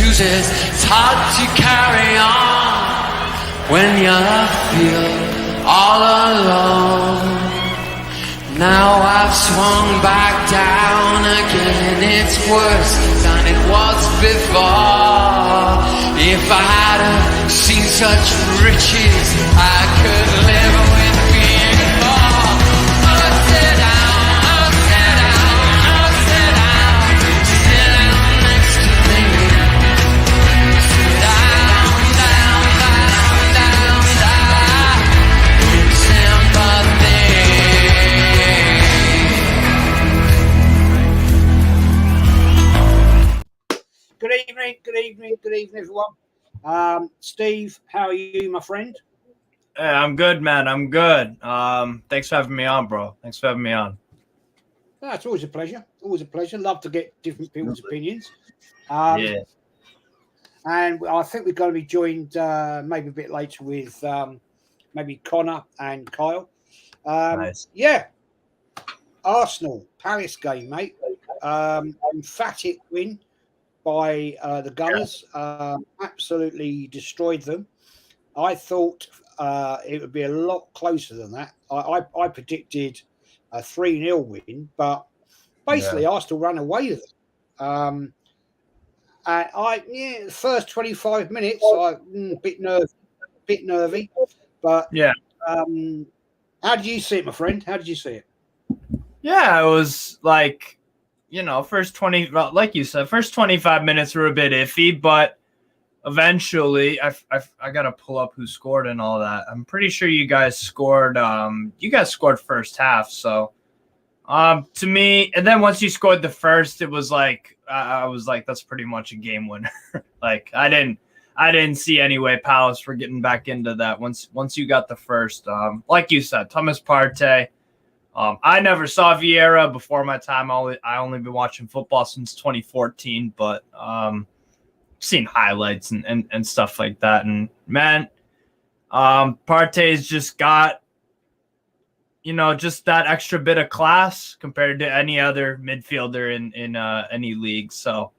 excuses. It's hard to carry on when you feel all alone. Now I've swung back down again. It's worse than it was before. If I had seen such riches, I could live with being poor. Oh, sit down, oh, sit down, oh, sit down. Sit down next to me. Sit down, down, down, down, down. In sympathy. Good evening, everyone. Steve, how are you, my friend? Hey, I'm good, man. I'm good. Thanks for having me on, bro. Thanks for having me on. It's always a pleasure. Always a pleasure. Love to get different people's opinions. Yeah. And I think we're going to be joined maybe a bit later with maybe Connor and Kyle. Nice. Yeah. Arsenal, Palace game, mate. Emphatic win by the Gunners. Absolutely destroyed them. I thought it would be a lot closer than that. I predicted a 3-0 win, but basically Arsenal ran away with it. And first 25 minutes, I bit nervy, but yeah. How did you see it, my friend? How did you see it? Yeah, it was like, first 20, like you said, first 25 minutes were a bit iffy, but eventually I got to pull up who scored and all that. I'm pretty sure you guys scored. You guys scored first half. So to me, and then once you scored the first, it was like, I was like, that's pretty much a game winner. Like I didn't see any way Palace were getting back into that once you got the first. Like you said, Thomas Partey. I never saw Vieira before my time. I only been watching football since 2014, but seen highlights and stuff like that. And man, Partey's just got, just that extra bit of class compared to any other midfielder in any league. So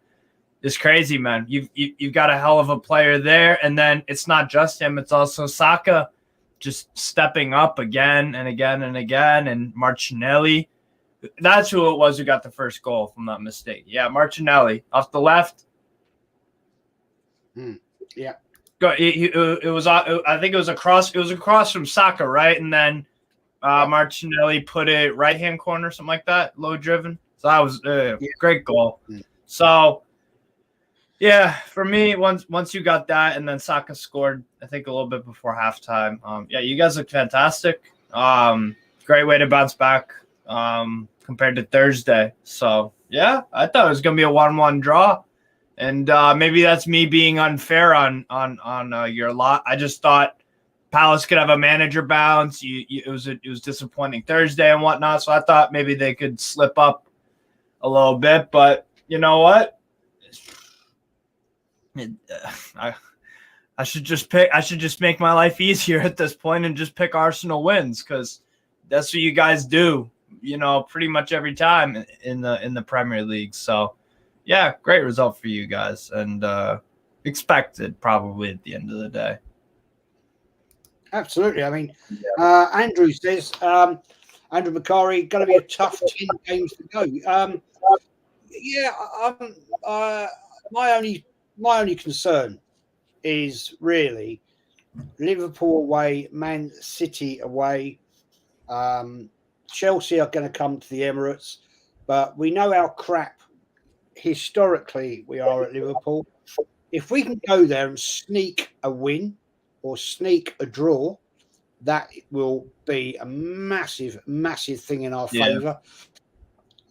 it's crazy, man. You've got a hell of a player there, and then it's not just him; it's also Saka. Just stepping up again and again and again, and Martinelli. That's who it was who got the first goal, if I'm not mistaken. Yeah, Martinelli off the left. Yeah. It was. I think it was across. It was across from Saka, right? And then Martinelli put it right hand corner, something like that, low driven. So that was a great goal. So. Yeah, for me, once you got that, and then Saka scored, I think a little bit before halftime. You guys look fantastic. Great way to bounce back compared to Thursday. So yeah, I thought it was gonna be a 1-1 draw, and maybe that's me being unfair on your lot. I just thought Palace could have a manager bounce. It was disappointing Thursday and whatnot, so I thought maybe they could slip up a little bit. But you know what? I should just make my life easier at this point and just pick Arsenal wins, because that's what you guys do, pretty much every time in the Premier League. So yeah, great result for you guys, and expected probably at the end of the day. Absolutely. I mean, Andrew says, Andrew Macari, going to be a tough 10 games to go. My only concern is really Liverpool away, Man City away. Chelsea are going to come to the Emirates, but we know how crap historically we are at Liverpool. If we can go there and sneak a win or sneak a draw, that will be a massive, massive thing in our favour.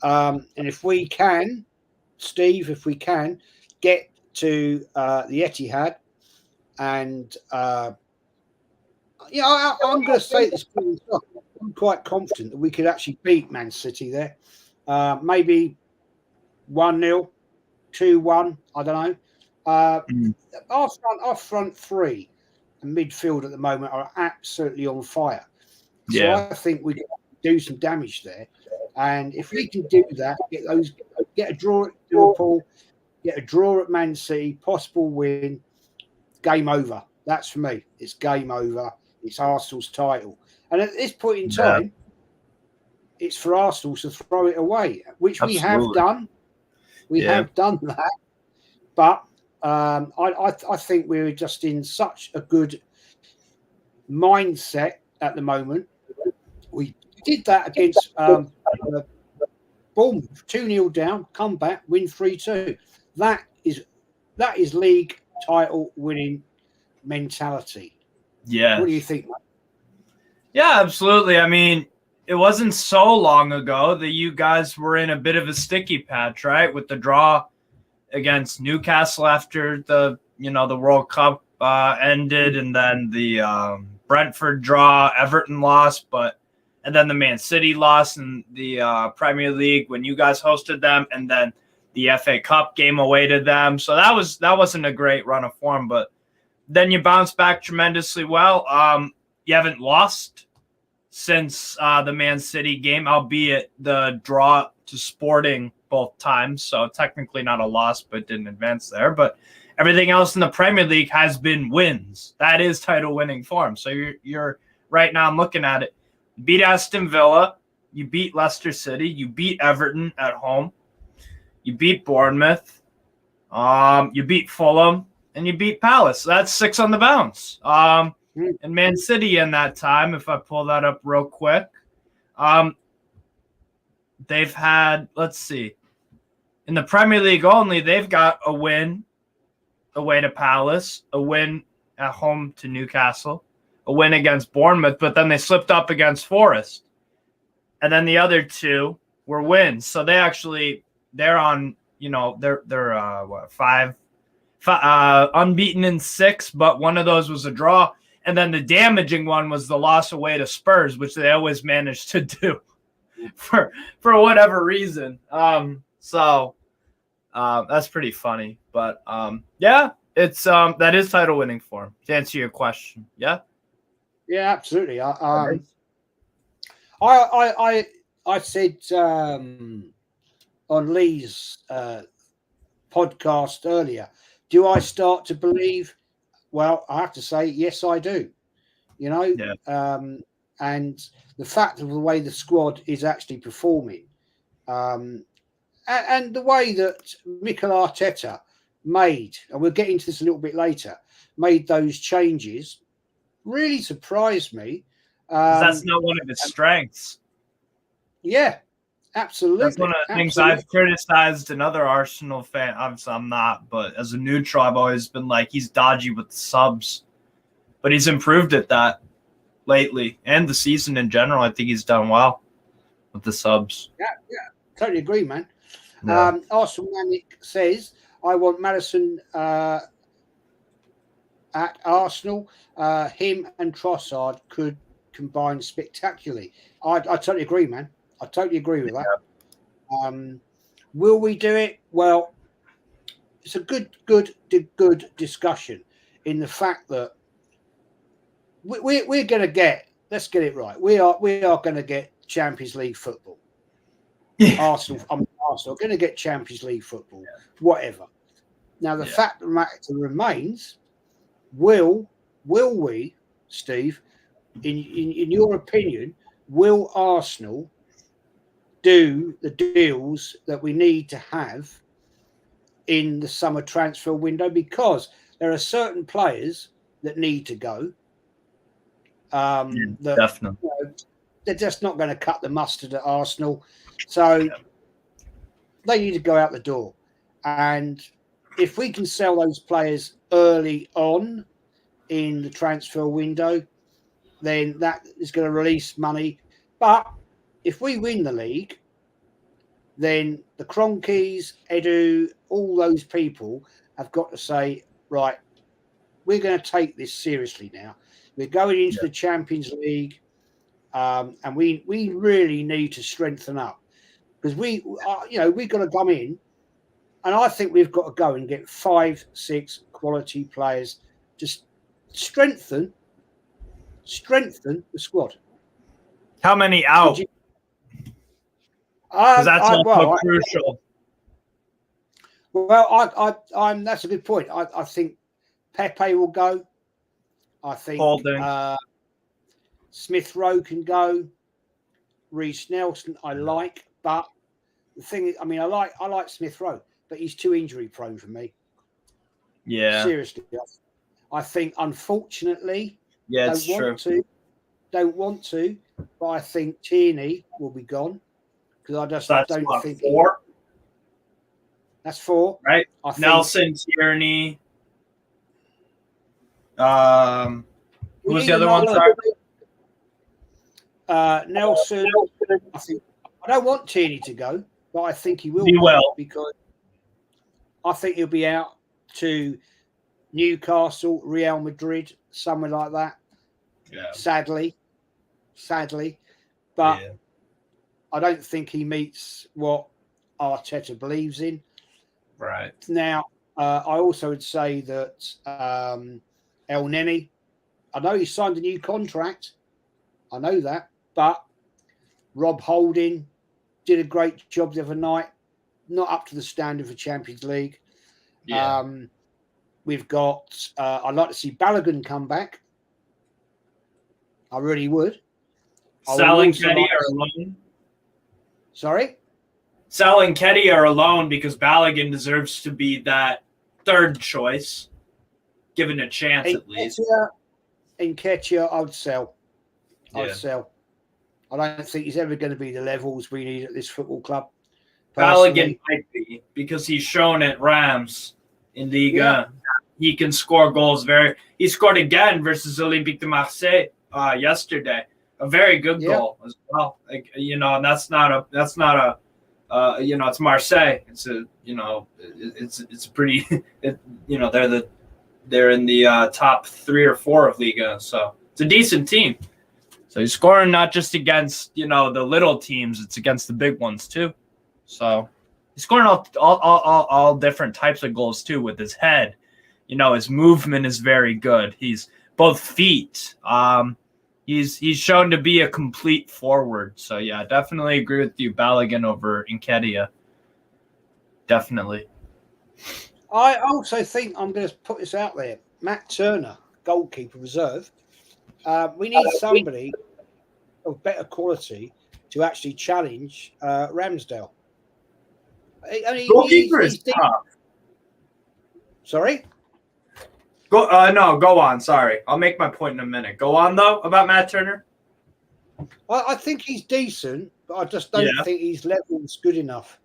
And if we can, Steve, get to the Etihad, and I'm going to say this. I'm quite confident that we could actually beat Man City there. Maybe 1-0, 2-1. I don't know. Our front three and midfield at the moment are absolutely on fire. So I think we can do some damage there. And if we can do that, get a draw at Liverpool, get a draw at Man City, possible win, game over. That's for me. It's game over. It's Arsenal's title. And at this point in time, it's for Arsenal to throw it away, which we have done. We have done that. But I think we're just in such a good mindset at the moment. We did that against Bournemouth, 2-0 down, come back, win 3-2. That is league title winning mentality. Yeah. What do you think, mate? Yeah, absolutely. I mean, it wasn't so long ago that you guys were in a bit of a sticky patch, right? With the draw against Newcastle after the World Cup ended, and then the Brentford draw, Everton lost, and then the Man City loss in the Premier League when you guys hosted them, and then the FA Cup game away to them. So that wasn't a great run of form, but then you bounced back tremendously well. You haven't lost since the Man City game, albeit the draw to Sporting both times. So technically not a loss, but didn't advance there. But everything else in the Premier League has been wins. That is title winning form. So you're right now, I'm looking at it. You beat Aston Villa. You beat Leicester City. You beat Everton at home. You beat Bournemouth. You beat Fulham. And you beat Palace. So that's 6 on the bounce. And Man City in that time, if I pull that up real quick, they've had, let's see, in the Premier League only, they've got a win away to Palace, a win at home to Newcastle, a win against Bournemouth, but then they slipped up against Forest. And then the other 2 were wins. So they're on, they're 5 unbeaten in 6, but one of those was a draw. And then the damaging one was the loss away to Spurs, which they always managed to do for whatever reason. So that's pretty funny. But it's that is title winning form, to answer your question. Yeah. Yeah, absolutely. I said on Lee's podcast earlier, do I start to believe? Well, I have to say, yes, I do. And the fact of the way the squad is actually performing, and the way that Mikel Arteta made, and we'll get into this a little bit later, made those changes, really surprised me. That's not one of his strengths. Yeah, absolutely. That's one of the things I've criticized another Arsenal fan. Obviously, I'm not, but as a neutral, I've always been like, he's dodgy with the subs. But he's improved at that lately, and the season in general. I think he's done well with the subs. Yeah, totally agree, man. Yeah. Arsenal Manic says, I want Maddison at Arsenal. Him and Trossard could combine spectacularly. I totally agree, man. I totally agree with that. Will we do it? Well, it's a good discussion in the fact that we're going to get. Let's get it right. We are going to get Champions League football. Yeah. Arsenal are going to get Champions League football. Yeah. Whatever. Now the fact of the matter remains: will we, Steve? In your opinion, will Arsenal do the deals that we need to have in the summer transfer window? Because there are certain players that need to go. Definitely. They're just not going to cut the mustard at Arsenal. So they need to go out the door. And if we can sell those players early on in the transfer window, then that is going to release money. But if we win the league, then the Cronkies, Edu, all those people have got to say, right, we're going to take this seriously now. We're going into the Champions League, and we really need to strengthen up because we've got to come in, and I think we've got to go and get 5-6 quality players. Just strengthen the squad. How many out? Because that's also crucial. Well, I'm. That's a good point. I think Pepe will go. I think Smith Rowe can go. Reece Nelson, I like, but the thing is, I mean, I like Smith Rowe, but he's too injury prone for me. Yeah, seriously, I think unfortunately, yeah, it's true. Don't want to, but I think Tierney will be gone because I just don't think 4. That's 4, right? I think, Nelson, Tierney. Who was the other one? Nelson. I don't want Tierney to go, but I think he will. He will, because I think he'll be out to Newcastle, Real Madrid, somewhere like that. Yeah. Sadly, but I don't think he meets what Arteta believes in. Right. Now, I also would say that El Neni, I know he signed a new contract. I know that, but Rob Holding did a great job the other night. Not up to the standard for Champions League. Yeah. We've got. I'd like to see Balogun come back. I really would. Sal and Ketty are alone. Sorry? Sal and Ketty are alone because Balogun deserves to be that third choice, given a chance at least. Nketiah, I'd sell. Yeah. Sell. I don't think he's ever going to be the levels we need at this football club. Balogun might be because he's shown at Rams in Liga. Yeah. He can score goals. He scored again versus Olympique de Marseille yesterday. A very good goal as well. Like, and that's not a it's Marseille. It's a it's pretty they're in the top 3 or 4 of Liga, so it's a decent team. So he's scoring not just against the little teams, it's against the big ones too. So he's scoring all different types of goals too with his head. His movement is very good. He's both feet. He's shown to be a complete forward. So yeah, definitely agree with you. Balogun over Nketiah. Definitely. I also think I'm going to put this out there. Matt Turner, goalkeeper reserve. We need somebody of better quality to actually challenge Ramsdale. Goalkeeper is tough. Sorry? Go on. Sorry. I'll make my point in a minute. Go on, though, about Matt Turner. I think he's decent, but I just don't think his level is good enough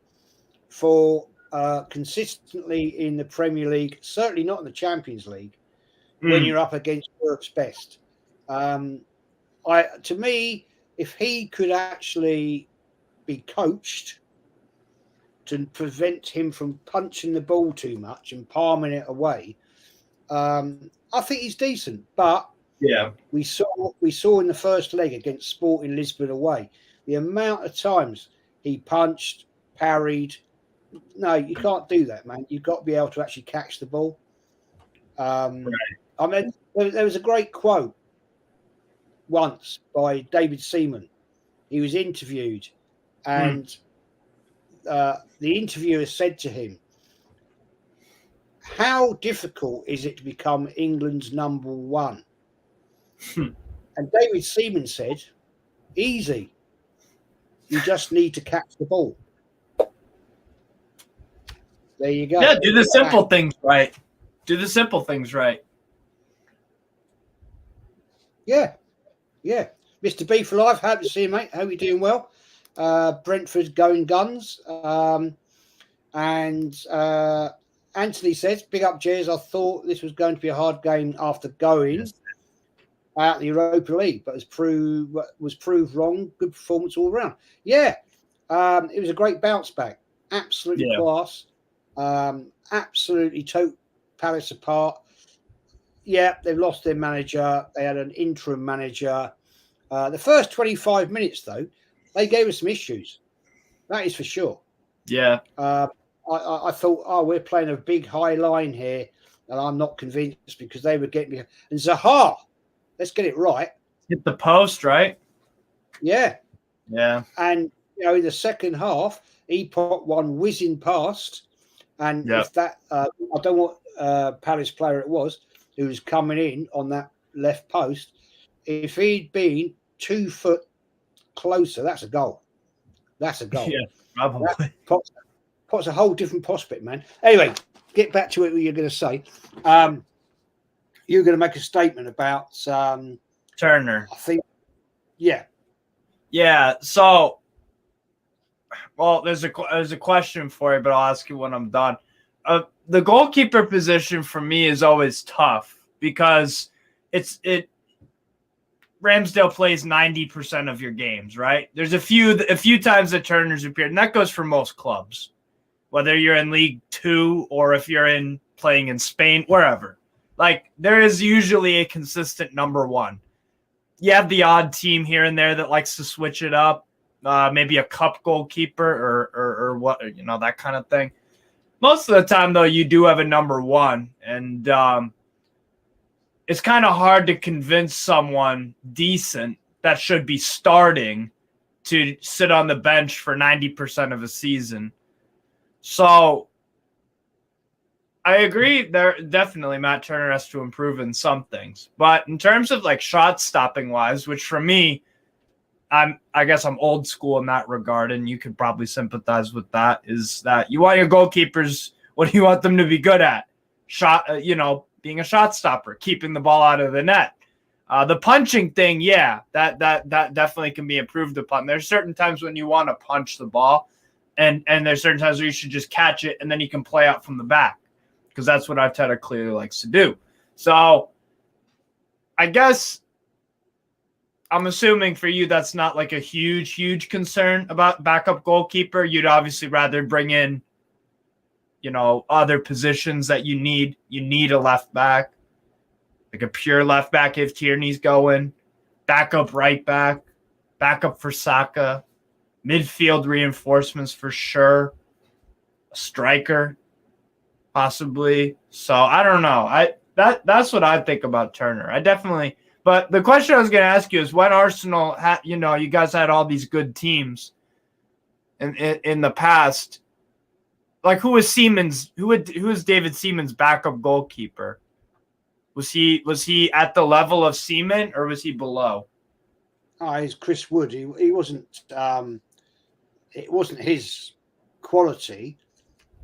for consistently in the Premier League, certainly not in the Champions League, when you're up against Europe's best. To me, if he could actually be coached to prevent him from punching the ball too much and palming it away, I think he's decent. But we saw in the first leg against Sporting Lisbon away the amount of times he punched, parried. No, you can't do that, man. You've got to be able to actually catch the ball. I mean, there was a great quote once by David Seaman. He was interviewed, and the interviewer said to him, "How difficult is it to become England's number 1?" And David Seaman said, "Easy. You just need to catch the ball." There you go. Yeah, do the simple things right. Do the simple things right. Yeah. Mr. B for life. Happy to see you, mate. Hope you're doing well. Brentford going guns. And Anthony says, "Big up, Jez. I thought this was going to be a hard game after going out the Europa League, but was proved wrong. Good performance all around." Yeah, it was a great bounce back. Absolutely class. Absolutely took Palace apart. Yeah, they've lost their manager. They had an interim manager. The first 25 minutes, though, they gave us some issues. That is for sure. Yeah. I thought, we're playing a big high line here, and I'm not convinced because they were getting me. And Zaha, let's get it right. Hit the post, right? Yeah. Yeah. And, in the second half, he put one whizzing past And Yeah. if that, I don't know what Palace player it was who was coming in on that left post. If he'd been 2 foot closer, that's a goal. That's a goal. Yeah, probably. Pot's a whole different prospect, man. Anyway, get back to what you're going to say. You're going to make a statement about Turner. I think, yeah. Yeah. So, well, there's a question for you, but I'll ask you when I'm done. The goalkeeper position for me is always tough because Ramsdale plays 90% of your games, right? There's a few times that Turner's appeared, and that goes for most clubs, whether you're in League 2 or if you're playing in Spain, wherever. Like, there is usually a consistent number one. You have the odd team here and there that likes to switch it up, maybe a cup goalkeeper or what, that kind of thing. Most of the time, though, you do have a number one, and it's kind of hard to convince someone decent that should be starting to sit on the bench for 90% of a season. So I agree. There definitely Matt Turner has to improve in some things, but in terms of like shot stopping wise, which for me, I guess I'm old school in that regard, and you could probably sympathize with that. Is that you want your goalkeepers? What do you want them to be good at? Being a shot stopper, keeping the ball out of the net. The punching thing, yeah, that definitely can be improved upon. There's certain times when you want to punch the ball, and there's certain times where you should just catch it and then you can play out from the back, because that's what Arteta clearly likes to do. So I guess I'm assuming for you that's not like a huge concern about backup goalkeeper. You'd obviously rather bring in, other positions that you need. You need a left back, like a pure left back if Tierney's going, backup right back, backup for Saka, midfield reinforcements for sure, a striker possibly. So I don't know. That's what I think about Turner. I definitely. But the question I was going to ask you is when Arsenal had, you guys had all these good teams in the past. Like, who was Seaman's? Who was David Seaman's backup goalkeeper? Was he at the level of Seaman or was he below? He's Chris Wood. He wasn't. It wasn't his quality,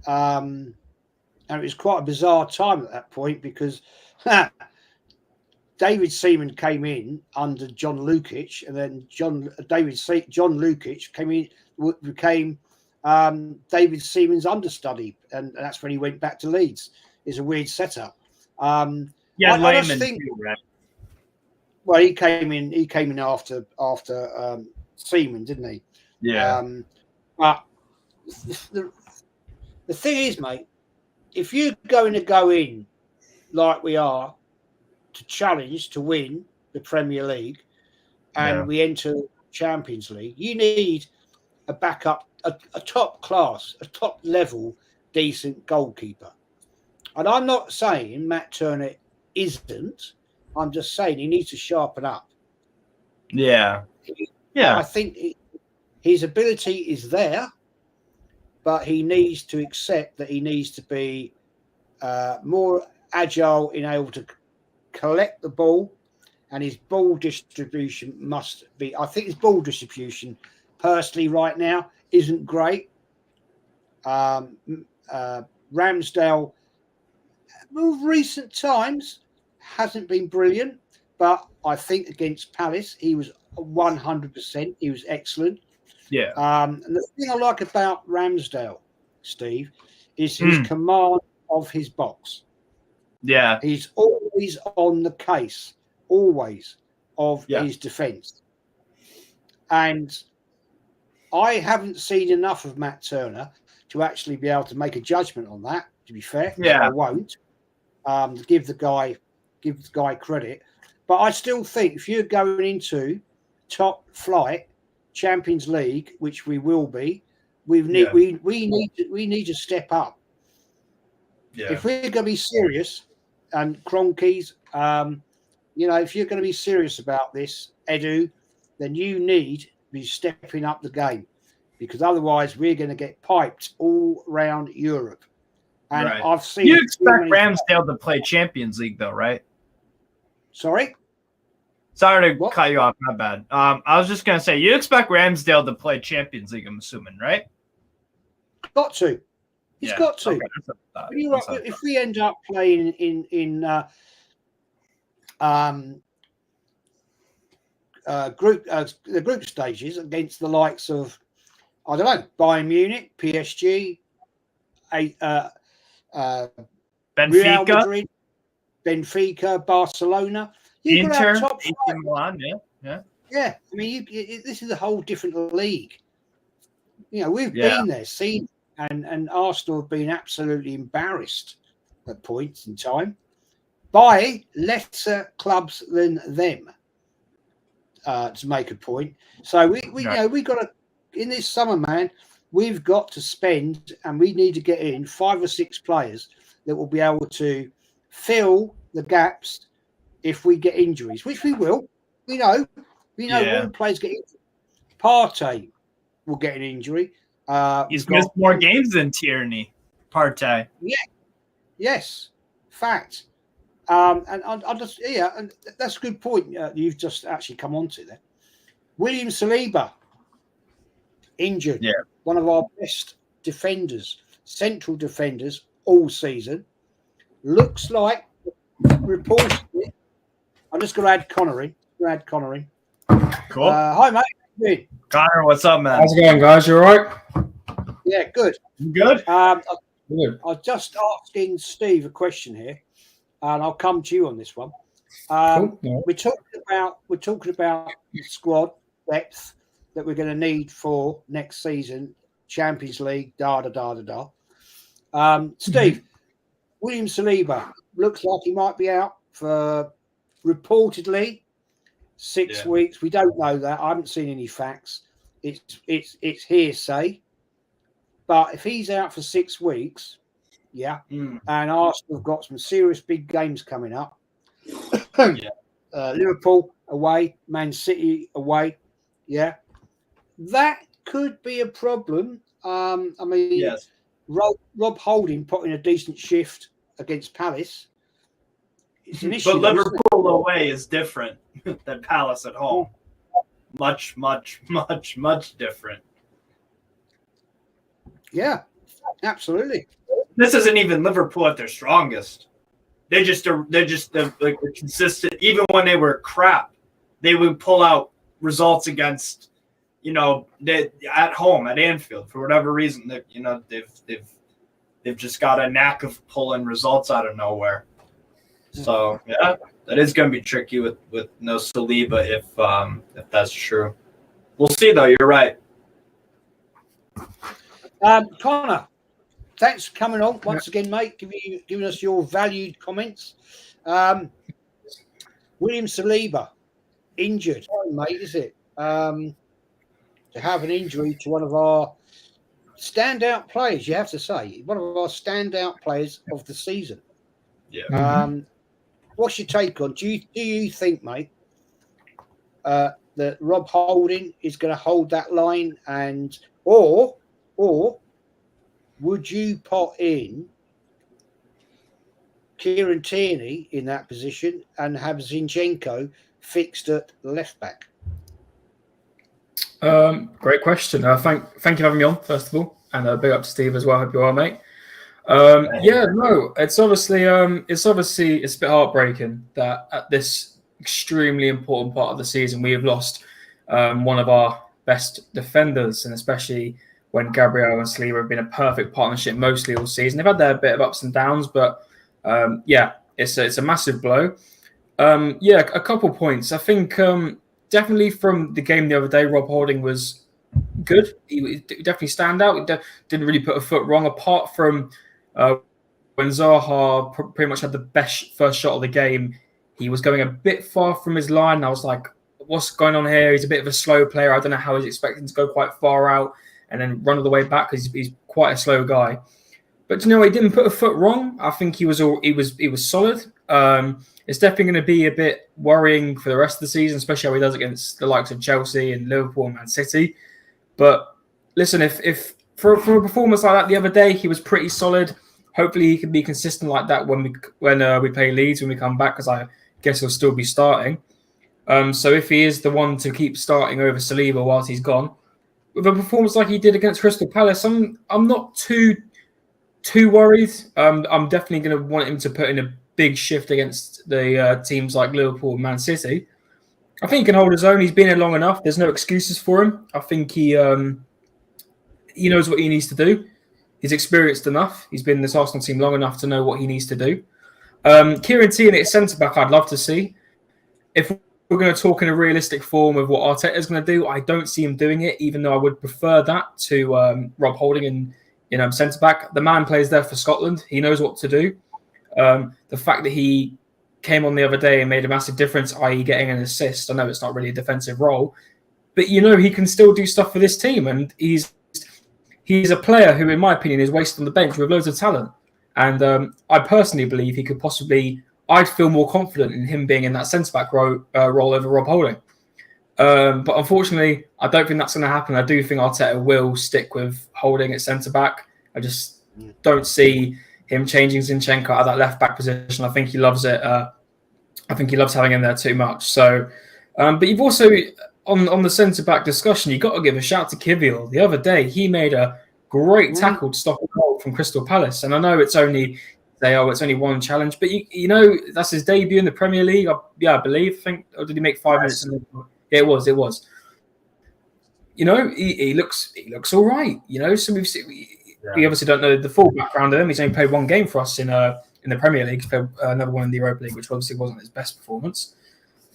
and it was quite a bizarre time at that point because David Seaman came in under John Lukic, and then John Lukic came in, became David Seaman's understudy, and that's when he went back to Leeds. It's a weird setup. Layman too, right? Well, he came in after Seaman, didn't he? Yeah. But the thing is, mate, if you're going to go in like we are to challenge to win the Premier League, and we enter Champions League, you need a backup, a top class, a top level, decent goalkeeper. And I'm not saying Matt Turner isn't. I'm just saying he needs to sharpen up. Yeah. I think his ability is there, but he needs to accept that he needs to be more agile in able to collect the ball, and his ball distribution must be. I think his ball distribution, personally, right now isn't great. Ramsdale, with recent times, hasn't been brilliant, but I think against Palace he was 100%. He was excellent. Yeah. And the thing I like about Ramsdale, Steve, is his command of his box. Yeah. He's always on the case, always, of his defence. And I haven't seen enough of Matt Turner to actually be able to make a judgment on that, to be fair. Yeah. I won't. Give the guy credit. But I still think if you're going into top flight Champions League, which we will be, we need to step up. Yeah. If we're going to be serious, and Kroenkes, if you're going to be serious about this, Edu, then you need to be stepping up the game, because otherwise we're going to get piped all around Europe. And Right. I've seen. You expect Ramsdale to play Champions League, though, right? Sorry? Sorry to What? cut you off. My bad. I was just gonna say you expect Ramsdale to play Champions League. I'm assuming, right? Got to. He's got to. Okay, that's what I thought. You're That's right. what I If thought. we end up playing in the group stages against the likes of, I don't know, Bayern Munich, PSG, Real Benfica, Madrid, Benfica, Barcelona, you've got to Inter, have top AC strikers. Milan, yeah. Yeah, I mean, this is a whole different league. You know, we've Yeah. been there, seen, and Arsenal have been absolutely embarrassed at points in time by lesser clubs than them. To make a point, so we Right. you know, we got to, in this summer, man, we've got to spend, and we need to get in 5 or 6 players that will be able to fill the gaps if we get injuries, which we will. We know Yeah. all players get injured. Partey will get an injury. He's we've missed got- more games than Tierney. Partey. Yes, fact. And I just, and that's a good point you've just actually come on to there. William Saliba, injured. Yeah. One of our best defenders, central defenders all season. Looks like, reportedly, I'm just going to add Connery. Cool. Hi, mate. How you doing? Connor, what's up, man? How's it going, guys? You all right? Yeah, good. You good? Good. I'm just asking Steve a question here, and I'll come to you on this one. Cool. Yeah. We're talking about squad depth that we're going to need for next season, Champions League. Steve, William Saliba looks like he might be out for reportedly 6 weeks. We don't know that. I haven't seen any facts. It's hearsay. But if he's out for 6 weeks, and Arsenal have got some serious big games coming up. Liverpool away, Man City away. Yeah, that could be a problem. I mean, Yes. Rob Holding put in a decent shift against Palace. It's an issue. But Liverpool away is different than Palace at home. Much different. Yeah, absolutely. This isn't even Liverpool at their strongest. They're like consistent. Even when they were crap, they would pull out results against, at home at Anfield for whatever reason. That they've just got a knack of pulling results out of nowhere. So yeah, that is going to be tricky with no Saliba if that's true. We'll see though. You're right. Connor, thanks for coming on once again, mate. Giving us your valued comments. William Saliba, injured, mate, is it? To have an injury to one of our standout players, you have to say, one of our standout players of the season. Yeah. What's your take on? Do you think, mate, that Rob Holding is going to hold that line, or would you put in Kieran Tierney in that position and have Zinchenko fixed at left back? Great question. Thank you for having me on, first of all, and big up to Steve as well. Hope you are, mate. It's obviously it's a bit heartbreaking that at this extremely important part of the season we have lost one of our best defenders, and especially when Gabriel and Saliba have been a perfect partnership mostly all season. They've had their bit of ups and downs, but it's a massive blow. A couple points. I think definitely from the game the other day, Rob Holding was good. He definitely stand out. He didn't really put a foot wrong, apart from when Zaha pretty much had the best first shot of the game. He was going a bit far from his line. I was like, what's going on here? He's a bit of a slow player. I don't know how he's expecting to go quite far out and then run all the way back, because he's quite a slow guy. But he didn't put a foot wrong. I think he was solid. It's definitely going to be a bit worrying for the rest of the season, especially how he does against the likes of Chelsea and Liverpool and Man City. But listen, if for a performance like that the other day, he was pretty solid. Hopefully, he can be consistent like that when we play Leeds when we come back, because I guess he'll still be starting. So if he is the one to keep starting over Saliba whilst he's gone, with a performance like he did against Crystal Palace, I'm not too worried. I'm definitely going to want him to put in a big shift against the teams like Liverpool and Man City. I think he can hold his own. He's been here long enough. There's no excuses for him. I think he knows what he needs to do. He's experienced enough. He's been in this Arsenal team long enough to know what he needs to do. Kieran Tierney at centre-back, I'd love to see. If we're going to talk in a realistic form of what Arteta is going to do, I don't see him doing it, even though I would prefer that to Rob Holding in centre-back. The man plays there for Scotland. He knows what to do. The fact that he came on the other day and made a massive difference, i.e. getting an assist. I know it's not really a defensive role, but he can still do stuff for this team, and he's a player who, in my opinion, is wasted on the bench with loads of talent. And I personally believe he could possibly... I'd feel more confident in him being in that centre-back role over Rob Holding. But unfortunately, I don't think that's going to happen. I do think Arteta will stick with Holding at centre-back. I just don't see him changing Zinchenko out of that left-back position. I think he loves it. I think he loves having him there too much. So, but you've also... On the centre-back discussion, you've got to give a shout to Kivior. The other day, he made a great tackle to stop a goal from Crystal Palace. And I know it's only one challenge, but that's his debut in the Premier League. I believe. Or did he make 5 minutes? Yeah, it was. He looks all right. So we obviously don't know the full background of him. He's only played one game for us in the Premier League. He's played another one in the Europa League, which obviously wasn't his best performance.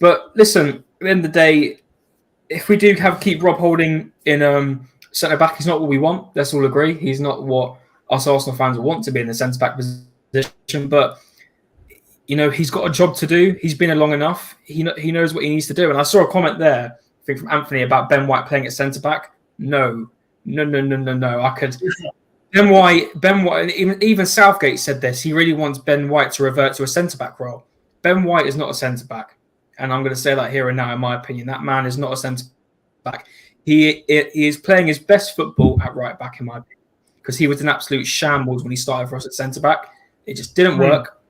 But listen, at the end of the day, if we do keep Rob Holding in centre back, he's not what we want. Let's all agree. He's not what us Arsenal fans want to be in the centre back position. But he's got a job to do. He's been here long enough. He knows what he needs to do. And I saw a comment there, I think from Anthony, about Ben White playing at centre back. No. I could. Ben White. Even Southgate said this. He really wants Ben White to revert to a centre back role. Ben White is not a centre back. And I'm going to say that here and now, in my opinion. That man is not a centre-back. He is playing his best football at right-back, in my opinion, because he was an absolute shambles when he started for us at centre-back. It just didn't work.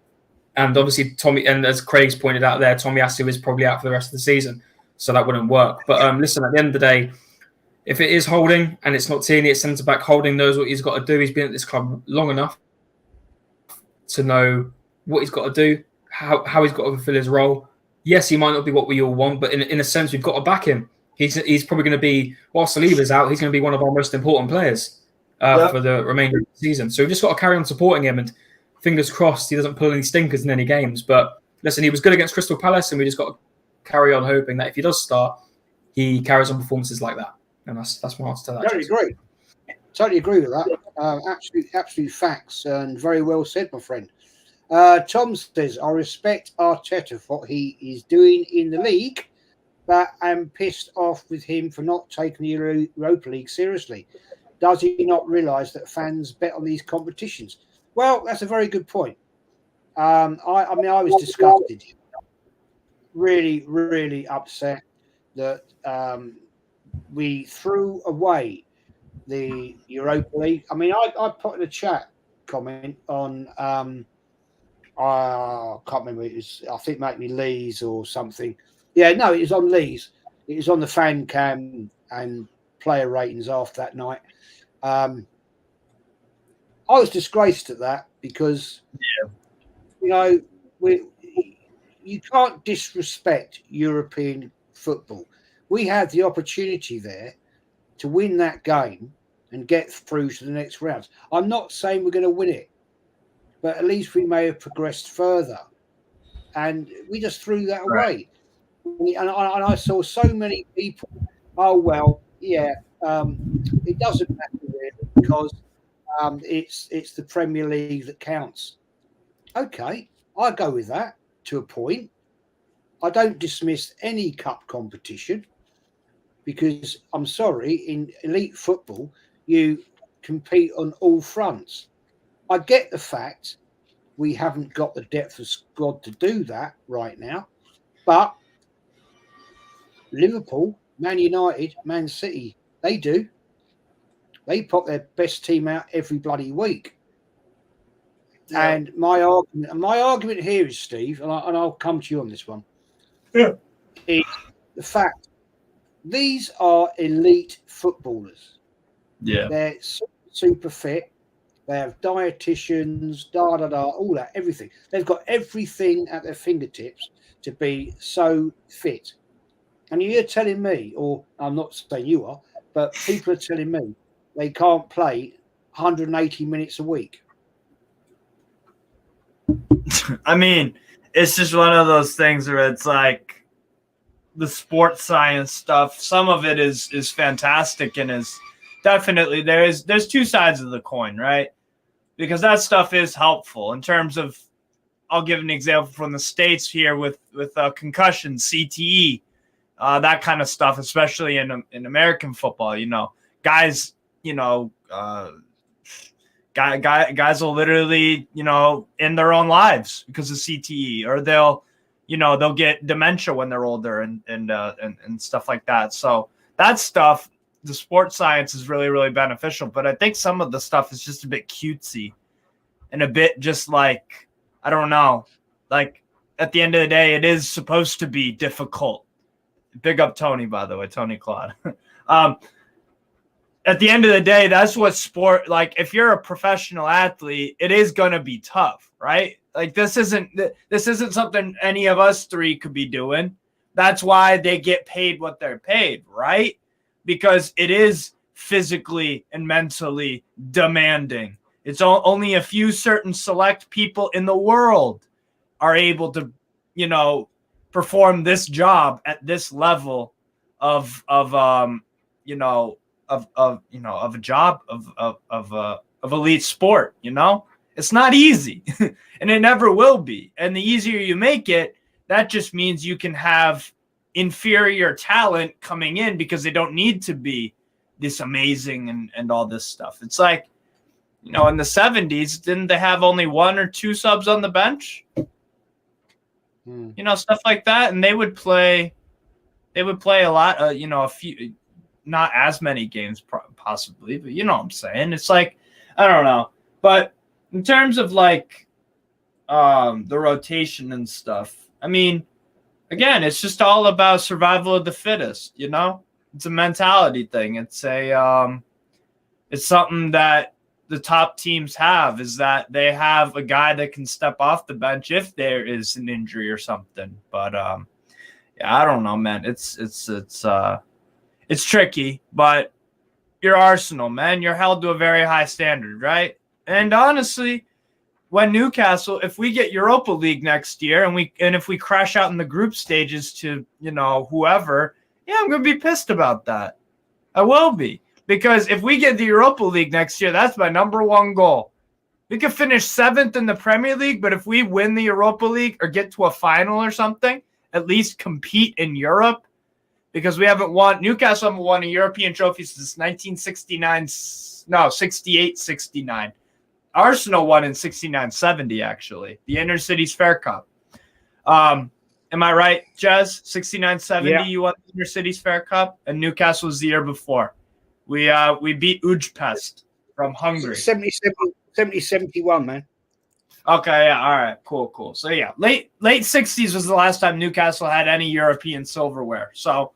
And obviously, and as Craig's pointed out there, Tomiyasu is probably out for the rest of the season, so that wouldn't work. But listen, at the end of the day, if it is Holding and it's not Tierney at centre-back, Holding knows what he's got to do. He's been at this club long enough to know what he's got to do, how he's got to fulfill his role. Yes, he might not be what we all want, but in a sense, we've got to back him. He's probably going to be, while Saliba's out, he's going to be one of our most important players for the remainder of the season. So we've just got to carry on supporting him, and fingers crossed he doesn't pull any stinkers in any games. But listen, he was good against Crystal Palace, and we just got to carry on hoping that if he does start, he carries on performances like that. And that's my answer to that. Totally agree with that. Absolute facts, and very well said, my friend. Tom says, I respect Arteta for what he is doing in the league, but I'm pissed off with him for not taking the Europa League seriously. Does he not realise that fans bet on these competitions? Well, that's a very good point. I was disgusted. Really, really upset that we threw away the Europa League. I mean, I put in a chat comment on... I can't remember. It was, I think, maybe Lee's or something. Yeah, no, it was on Lee's. It was on the fan cam and player ratings after that night. I was disgraced at that because, you can't disrespect European football. We had the opportunity there to win that game and get through to the next round. I'm not saying we're going to win it, but at least we may have progressed further. And we just threw that away. And I saw so many people, it doesn't matter really because it's the Premier League that counts. Okay, I go with that to a point. I don't dismiss any cup competition because I'm sorry, in elite football, you compete on all fronts. I get the fact we haven't got the depth of squad to do that right now, but Liverpool, Man United, Man City, they do. They pop their best team out every bloody week. Yeah. And my argument here is, Steve, and I'll come to you on this one. Yeah. Is the fact these are elite footballers. Yeah. They're super fit. They have dietitians, all that, everything. They've got everything at their fingertips to be so fit. And you're telling me, or I'm not saying you are, but people are telling me they can't play 180 minutes a week. I mean, it's just one of those things where it's like the sports science stuff. Some of it is fantastic and is definitely there's two sides of the coin, right? Because that stuff is helpful in terms of. I'll give an example from the States here with concussion, CTE, that kind of stuff, especially in American football. Guys, guys will literally, end their own lives because of CTE, or they'll get dementia when they're older and stuff like that. So that stuff, the sports science is really, really beneficial. But I think some of the stuff is just a bit cutesy and a bit just like, I don't know, like at the end of the day, it is supposed to be difficult. Big up Tony, by the way, Tony Claude. At the end of the day, that's what sport, like if you're a professional athlete, it is going to be tough, right? Like this isn't something any of us three could be doing. That's why they get paid what they're paid, right? Because it is physically and mentally demanding. It's only a few certain select people in the world are able to, perform this job at this level of a job of elite sport. It's not easy, and it never will be. And the easier you make it, that just means you can have inferior talent coming in because they don't need to be this amazing and all this stuff. It's like, in the 70s, didn't they have only one or two subs on the bench? Stuff like that. And they would play a lot, a few, not as many games possibly, but you know what I'm saying? It's like, I don't know. But in terms of like the rotation and stuff, I mean, again, it's just all about survival of the fittest, It's a mentality thing. It's something that the top teams have, is that they have a guy that can step off the bench if there is an injury or something. But I don't know, man. It's tricky, but you're Arsenal, man. You're held to a very high standard, right? And honestly, when Newcastle, if we get Europa League next year and if we crash out in the group stages to, whoever, I'm going to be pissed about that. I will be. Because if we get the Europa League next year, that's my number one goal. We could finish 7th in the Premier League, but if we win the Europa League or get to a final or something, at least compete in Europe, because Newcastle haven't won a European trophy since 68-69. Arsenal won in 69-70, actually, the Inter-Cities Fair Cup. Am I right, Jez? 69-70, yeah. You won the Inter-Cities Fair Cup, and Newcastle was the year before. We beat Ujpest from Hungary. 70-71, man. Okay, yeah, all right, cool. So yeah, late 60s was the last time Newcastle had any European silverware. So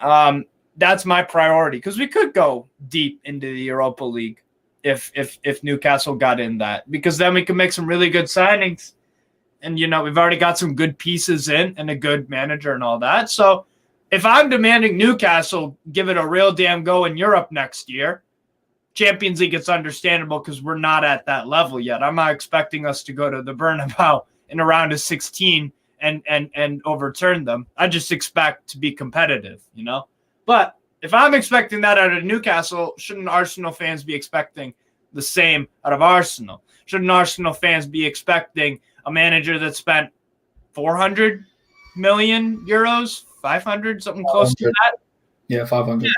that's my priority, because we could go deep into the Europa League if Newcastle got in that, because then we can make some really good signings, and we've already got some good pieces in and a good manager and all that. So if I'm demanding Newcastle give it a real damn go in Europe next year, Champions League, it's understandable because we're not at that level yet. I'm not expecting us to go to the Bernabeu in a round of 16 and overturn them. I just expect to be competitive, But if I'm expecting that out of Newcastle, shouldn't Arsenal fans be expecting the same out of Arsenal? Shouldn't Arsenal fans be expecting a manager that spent 400 million euros? 500, something close to that? Yeah, 500. Yeah.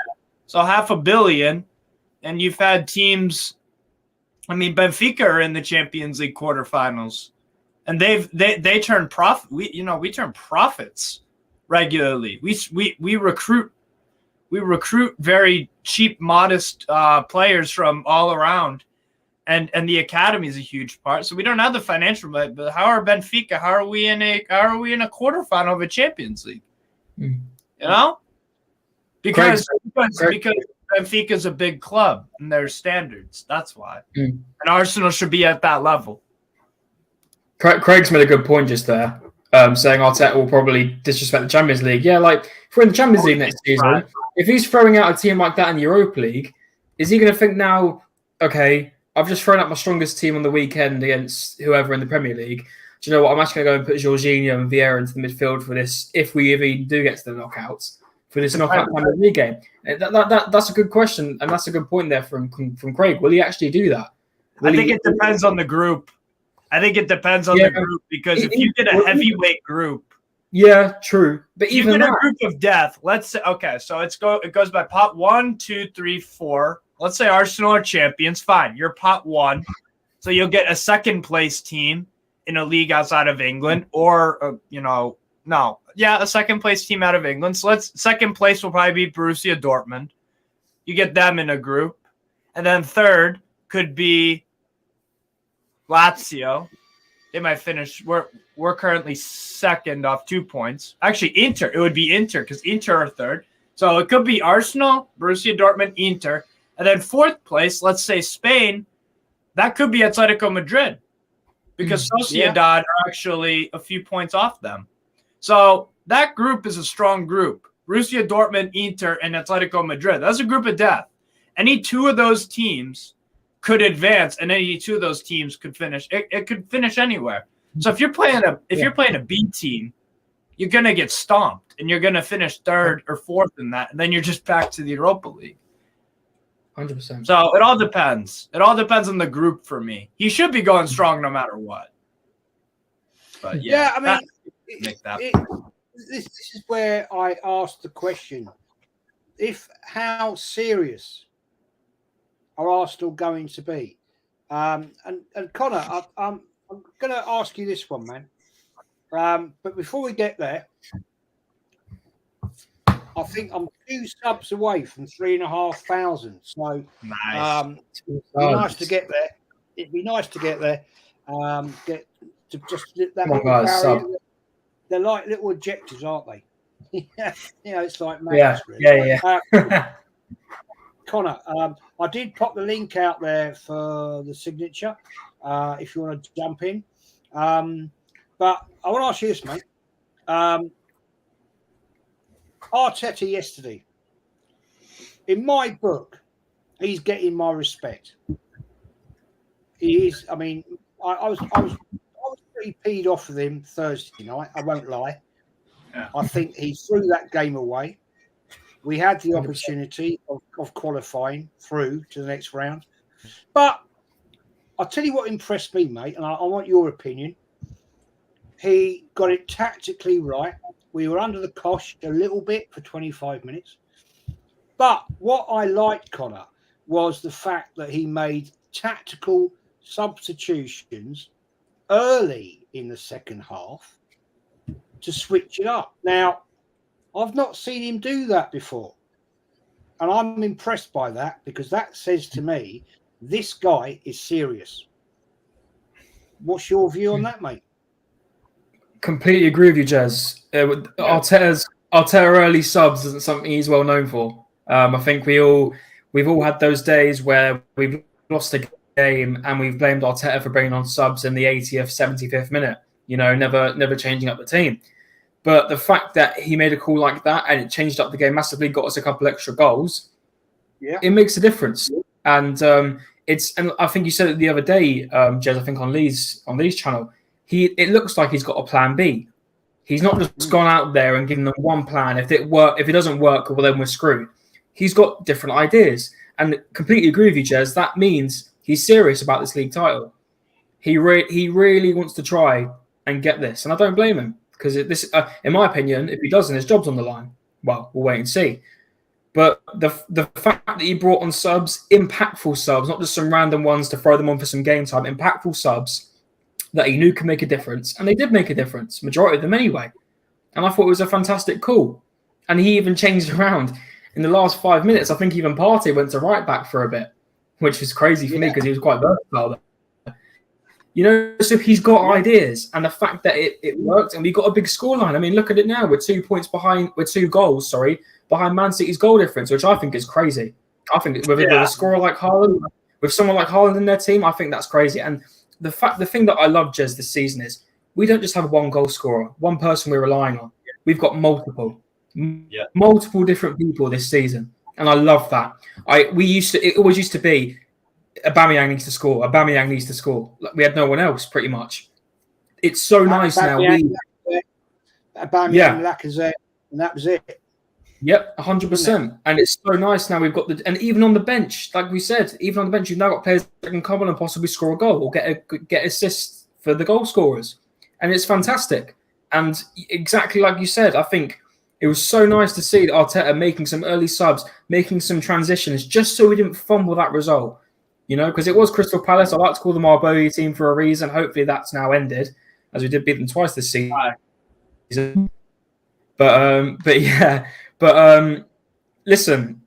So $500 million, and you've had teams, Benfica are in the Champions League quarterfinals, and they turn profit. We turn profits regularly. We recruit very cheap, modest players from all around, and the academy is a huge part. So we don't have the financial, but how are Benfica? How are we in a quarterfinal of a Champions League? You know, because Benfica is a big club and their standards. That's why, and Arsenal should be at that level. Craig's made a good point just there, saying Arteta will probably disrespect the Champions League. Yeah, like if we're in the Champions League next season, if he's throwing out a team like that in the Europa League, is he going to think now, okay, I've just thrown out my strongest team on the weekend against whoever in the Premier League. Do you know what? I'm actually going to go and put Jorginho and Vieira into the midfield for this, if we even do get to the knockouts, for this knockout Champions League game. That's a good question, and that's a good point there from Craig. Will he actually do that? I think it depends on the group. I think it depends on the group, because if you get a heavyweight group. Yeah, true. But even you get a group of death, let's say, okay, so it goes by pot 1, 2, 3, 4. Let's say Arsenal are champions. Fine, you're pot 1. So you'll get a second place team in a league outside of England, or, a second place team out of England. So second place will probably be Borussia Dortmund. You get them in a group. And then third could be Lazio. They might finish. We're currently second off 2 points. Actually, Inter. It would be Inter, because Inter are third. So it could be Arsenal, Borussia Dortmund, Inter. And then fourth place, let's say Spain, that could be Atletico Madrid, because Sociedad are actually a few points off them. So that group is a strong group. Borussia Dortmund, Inter, and Atletico Madrid. That's a group of death. Any two of those teams could advance, and any two of those teams could finish. It could finish anywhere. So if you're playing a B team, you're gonna get stomped, and you're gonna finish third or fourth in that, and then you're just back to the Europa League. 100%. So it all depends. It all depends on the group for me. He should be going strong no matter what. But I mean, this is where I asked the question: how serious are Arsenal going to be? And Connor, I'm going to ask you this one, man. But before we get there, I think I'm 2 subs away from 3,500. So nice. It'd be nice to get there. Get to just that little barrier. They're like little objectives, aren't they? It's like magic. Yeah. Connor, I did pop the link out there for the signature, if you want to jump in. But I want to ask you this, mate. Arteta yesterday, in my book, he's getting my respect. He is. I mean, I was pretty peed off with him Thursday night. I won't lie. Yeah. I think he threw that game away. We had the opportunity of qualifying through to the next round. But I'll tell you what impressed me, mate, and I want your opinion. He got it tactically right. We were under the cosh a little bit for 25 minutes. But what I liked, Connor, was the fact that he made tactical substitutions early in the second half to switch it up. Now, I've not seen him do that before. And I'm impressed by that, because that says to me, this guy is serious. What's your view on that, mate? Completely agree with you, Jez. Arteta early subs isn't something he's well known for. I think we've all had those days where we've lost a game and we've blamed Arteta for bringing on subs in the 80th, 75th minute. Never changing up the team. But the fact that he made a call like that and it changed up the game massively, got us a couple extra goals, it makes a difference. And and I think you said it the other day, Jez, I think on Lee's channel, it looks like he's got a plan B. He's not just gone out there and given them one plan. If it doesn't work, well, then we're screwed. He's got different ideas. And completely agree with you, Jez. That means he's serious about this league title. He really wants to try and get this. And I don't blame him. Because in my opinion, if he doesn't, his job's on the line. Well, we'll wait and see. But the fact that he brought on subs, impactful subs, not just some random ones to throw them on for some game time, impactful subs that he knew could make a difference. And they did make a difference, majority of them anyway. And I thought it was a fantastic call. And he even changed around. In the last 5 minutes, I think even Partey went to right back for a bit. which was crazy for me because he was quite versatile. So he's got ideas, and the fact that it worked, and we got a big scoreline. I mean, look at it now. We're 2 points behind. We're 2 goals, behind Man City's goal difference, which I think is crazy. I think with a scorer like Haaland, with someone like Haaland in their team, I think that's crazy. And the thing that I love, Jez, this season is we don't just have one goal scorer, one person we're relying on. We've got multiple different people this season, and I love that. It always used to be Aubameyang needs to score. Aubameyang needs to score. Like, we had no one else, pretty much. It's so nice now. Aubameyang, Lacazette, and that was it. Yep, 100%. And it's so nice now. We've got and even on the bench, like we said, even on the bench, you've now got players that can come on and possibly score a goal or get assists for the goal scorers, and it's fantastic. And exactly like you said, I think it was so nice to see Arteta making some early subs, making some transitions, just so we didn't fumble that result. Because it was Crystal Palace. I like to call them our bogey team for a reason. Hopefully that's now ended, as we did beat them twice this season. But listen,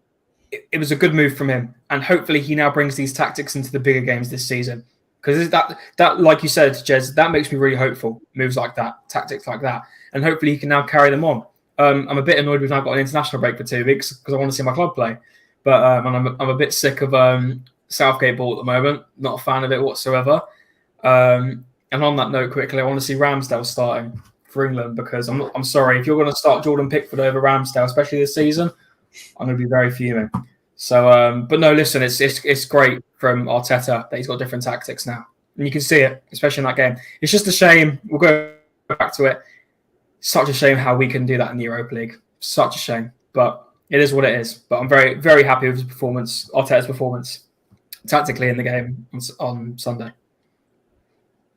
it was a good move from him, and hopefully he now brings these tactics into the bigger games this season. Because that, like you said, Jez, that makes me really hopeful. Moves like that, tactics like that, and hopefully he can now carry them on. I'm a bit annoyed we've now got an international break for 2 weeks because I want to see my club play, but I'm a bit sick of Southgate ball at the moment. Not a fan of it whatsoever. And on that note, quickly, I want to see Ramsdale starting for England because I'm sorry, if you're going to start Jordan Pickford over Ramsdale, especially this season, I'm going to be very fuming. So, but no, listen, it's great from Arteta that he's got different tactics now, and you can see it, especially in that game. It's just a shame. We'll go back to it. Such a shame how we can do that in the Europa League. Such a shame, but it is what it is. But I'm very, very happy with his performance, Arteta's performance, tactically in the game on Sunday.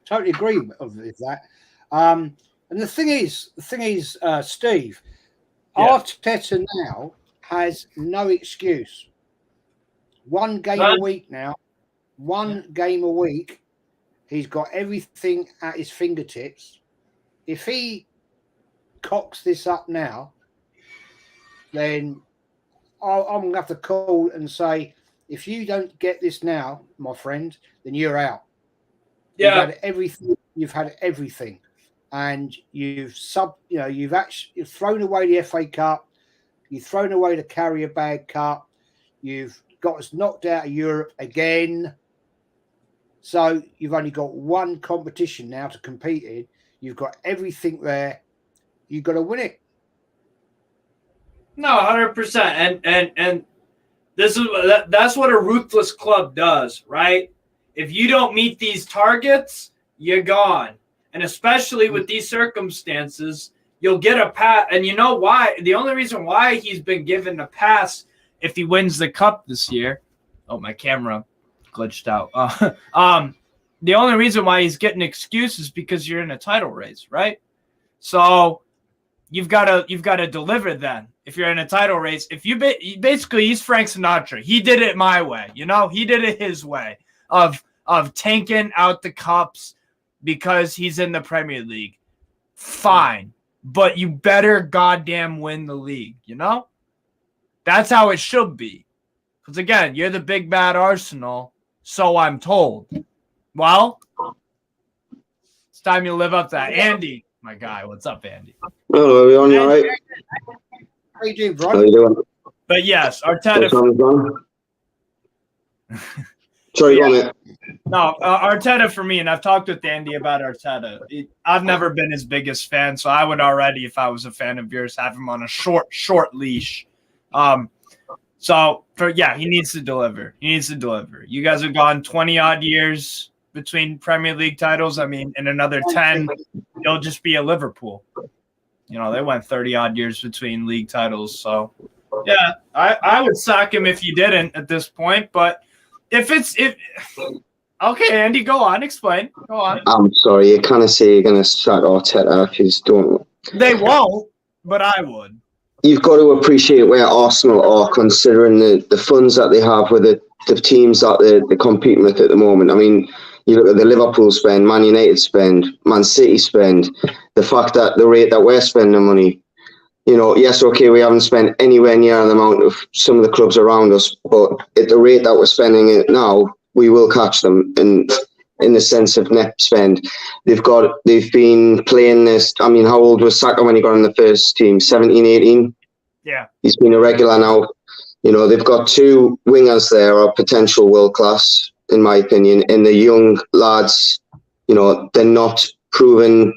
Totally agree with that. And the thing is, Steve, Arteta now has no excuse. One game a week now. One game a week. He's got everything at his fingertips. If he cocks this up now, then I'm going to have to call and say, if you don't get this now, my friend, then you're out. Yeah. You've had everything. And you've thrown away the FA Cup. You've thrown away the Carrier Bag Cup. You've got us knocked out of Europe again. So you've only got one competition now to compete in. You've got everything there. You've got to win it. No, 100%. And that's what a ruthless club does, right? If you don't meet these targets, you're gone. And especially with these circumstances, you'll get a pass. And you know why? The only reason why he's been given a pass if he wins the cup this year. Oh, my camera glitched out. The only reason why he's getting excuses is because you're in a title race, right? So you've got to deliver then. If you're in a title race, basically he's Frank Sinatra. He did it my way, He did it his way of tanking out the cups because he's in the Premier League. Fine, but you better goddamn win the league, That's how it should be. Because again, you're the big bad Arsenal, so I'm told. Well, it's time you live up to that. Andy, my guy, what's up, Andy? Hello, everyone. You all right? How you doing, bro? How you doing? But yes, Arteta. Sorry, go on it. No, Arteta for me, and I've talked with Andy about Arteta. I've never been his biggest fan, so I would already, if I was a fan of yours, have him on a short leash. He needs to deliver. You guys have gone 20-odd years between Premier League titles. I mean, in another 10, you'll just be a Liverpool. They went 30-odd years between league titles. So, yeah, I would sack him if you didn't at this point. But okay, Andy, go on. Explain. Go on. I'm sorry. You kind of say you're going to sack Arteta if you just don't. They won't, but I would. You've got to appreciate where Arsenal are considering the funds that they have with the teams that they're competing with at the moment. I mean, you look at the Liverpool spend, Man United spend, Man City spend, the fact that the rate that we're spending money, yes, okay, we haven't spent anywhere near the amount of some of the clubs around us, but at the rate that we're spending it now, we will catch them. And in the sense of net spend, they've been playing this. I mean, how old was Saka when he got in the first team? 17, 18? Yeah. He's been a regular now. They've got two wingers there are potential world class, in my opinion. And the young lads, they're not proven,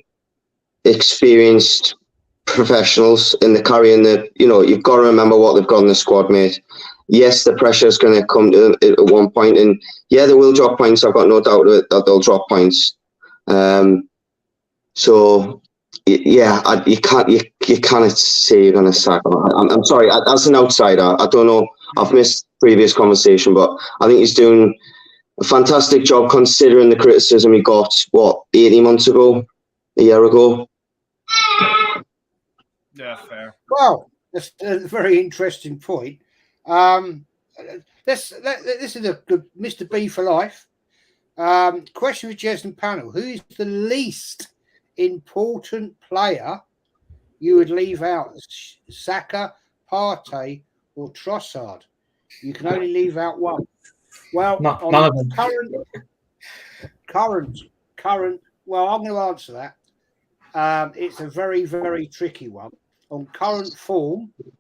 experienced professionals, and they're carrying you've got to remember what they've got in the squad, mate. Yes, the pressure is going to come to at one point, and yeah, they will drop points. I've got no doubt that they'll drop points. So yeah, you can't say you're going to sack him. I'm sorry, as an outsider, I don't know. I've missed previous conversation, but I think he's doing a fantastic job considering the criticism he got 18 months ago, a year ago. Yeah, fair. Well, that's a very interesting point. This is a good Mr. B for life. Question for Jez and panel: who is the least important player you would leave out? Saka, Partey, or Trossard? You can only leave out one. Well, none of them. Current. Well, I'm going to answer that. It's a very, very tricky one. On current form, and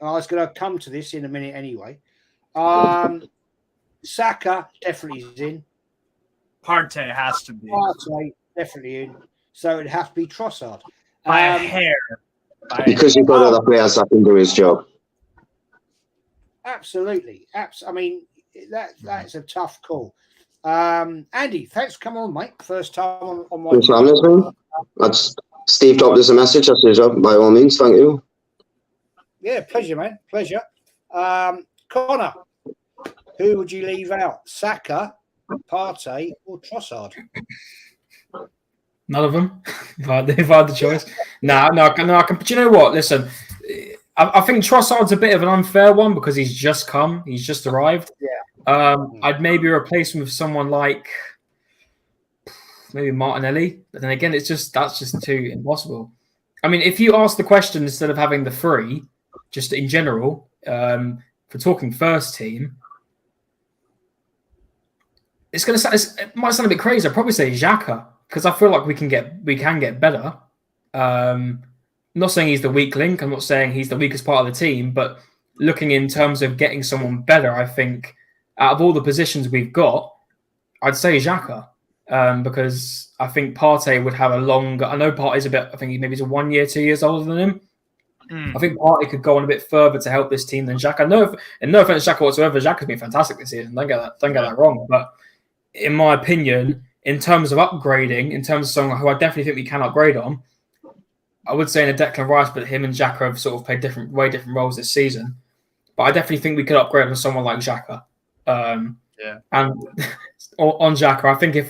I was going to come to this in a minute anyway. Saka definitely is in. Partey has to be. Partey definitely in. So it'd have to be Trossard. By a hair. Because you've got other players that can do his job. Absolutely. I mean, that's a tough call. Andy, thanks for coming on, mate. First time on my channel. That's Steve dropped us a message. That's his job, by all means. Thank you. Yeah, pleasure, man. Pleasure. Connor, who would you leave out? Saka, Partey, or Trossard? None of them. if I had the choice. No. But you know what? Listen, I think Trossard's a bit of an unfair one because he's just arrived. Yeah. I'd maybe replace him with someone like maybe Martinelli, but then again, that's just too impossible. I mean, if you ask the question instead of having the three, just in general, for talking first team, it might sound a bit crazy. I'd probably say Xhaka because I feel like we can get better. I'm not saying he's the weak link. I'm not saying he's the weakest part of the team, but looking in terms of getting someone better, I think out of all the positions we've got, I'd say Xhaka. Because I think Partey would have a longer. I know Partey's I think maybe he's 1 year, 2 years older than him. I think Partey could go on a bit further to help this team than Xhaka. No offense to Xhaka whatsoever, Xhaka's been fantastic this season. Don't get that wrong. But in my opinion, in terms of upgrading, in terms of someone who I definitely think we can upgrade on, I would say in a Declan Rice, but him and Xhaka have sort of played way different roles this season. But I definitely think we could upgrade on someone like Xhaka. Yeah. And on Xhaka, I think if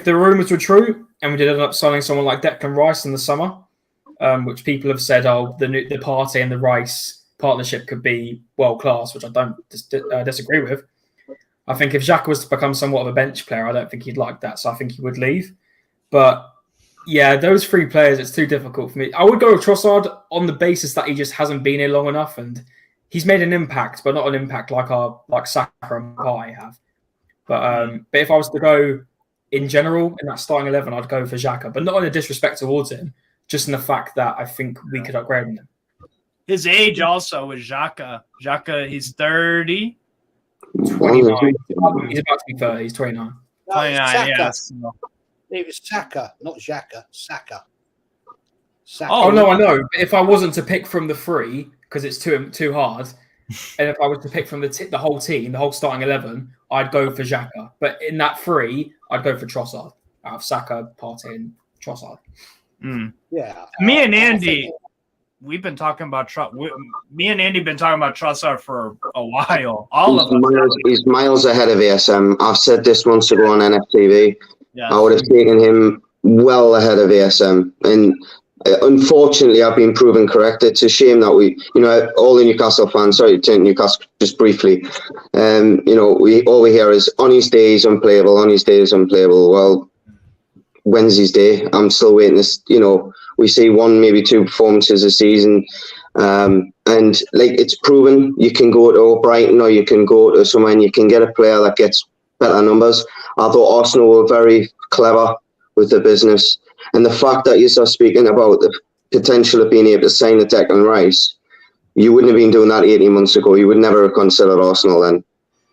the rumours were true and we did end up signing someone like Declan Rice in the summer, which people have said, the Partey and the Rice partnership could be world class, which I don't disagree with. I think if Xhaka was to become somewhat of a bench player, I don't think he'd like that, so I think he would leave. But yeah, those three players, it's too difficult for me. I would go with Trossard on the basis that he just hasn't been here long enough and he's made an impact, but not an impact like Saka and Partey have. But if I was to go in general in that starting 11, I'd go for Xhaka, but not in a disrespect towards him, just in the fact that I think we could upgrade him. His age also was Xhaka. Xhaka, he's 30. 29. He's about to be 30. He's 29. 29, yes. It was Saka, not Xhaka. Saka. Oh, no, I know. But if I wasn't to pick from the three, because it's too hard, and if I was to pick from the whole team, the whole starting 11, I'd go for Xhaka. But in that three, I'd go for Trossard. Out of Saka, Partey, and Trossard. Yeah. Me and Andy, we've been talking about me and Andy been talking about Trossard for a while. He's miles ahead of ASM. I've said this months ago on NFTV. Yes. I would have taken him well ahead of ASM, and unfortunately, I've been proven correct. It's a shame that all the Newcastle fans. Sorry, to Newcastle just briefly. All we hear is on his day he's unplayable. On his day he's unplayable. Well, when's his day? I'm still waiting. we see one, maybe two performances a season. And like it's proven, you can go to Brighton or you can go to somewhere and you can get a player that gets better numbers. I thought Arsenal were very clever with the business. And the fact that you're speaking about the potential of being able to sign a Declan Rice, you wouldn't have been doing that 18 months ago. You would never have considered Arsenal then.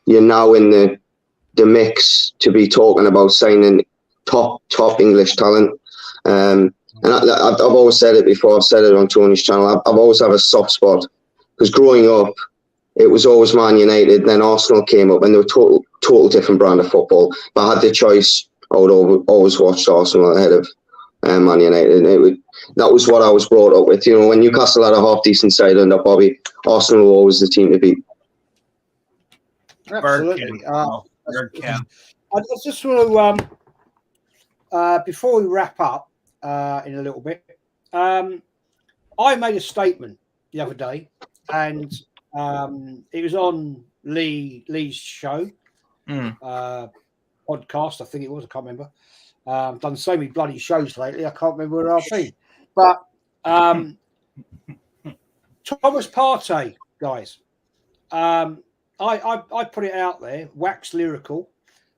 You're now in the mix to be talking about signing top English talent. And I've always said it before. I've said it on Tony's channel. I've always had a soft spot because growing up, it was always Man United. Then Arsenal came up, and they were total different brand of football. But I had the choice. I would always watch Arsenal ahead of Man United. And that was what I was brought up with. You know, when Newcastle had a half decent side under Bobby, Arsenal were always the team to beat. Absolutely. I just want to, before we wrap up in a little bit, I made a statement the other day, and it was on Lee's show, podcast, I think it was, I can't remember. I've done so many bloody shows lately, I can't remember where I've been. But Thomas Partey, guys, I put it out there, wax lyrical,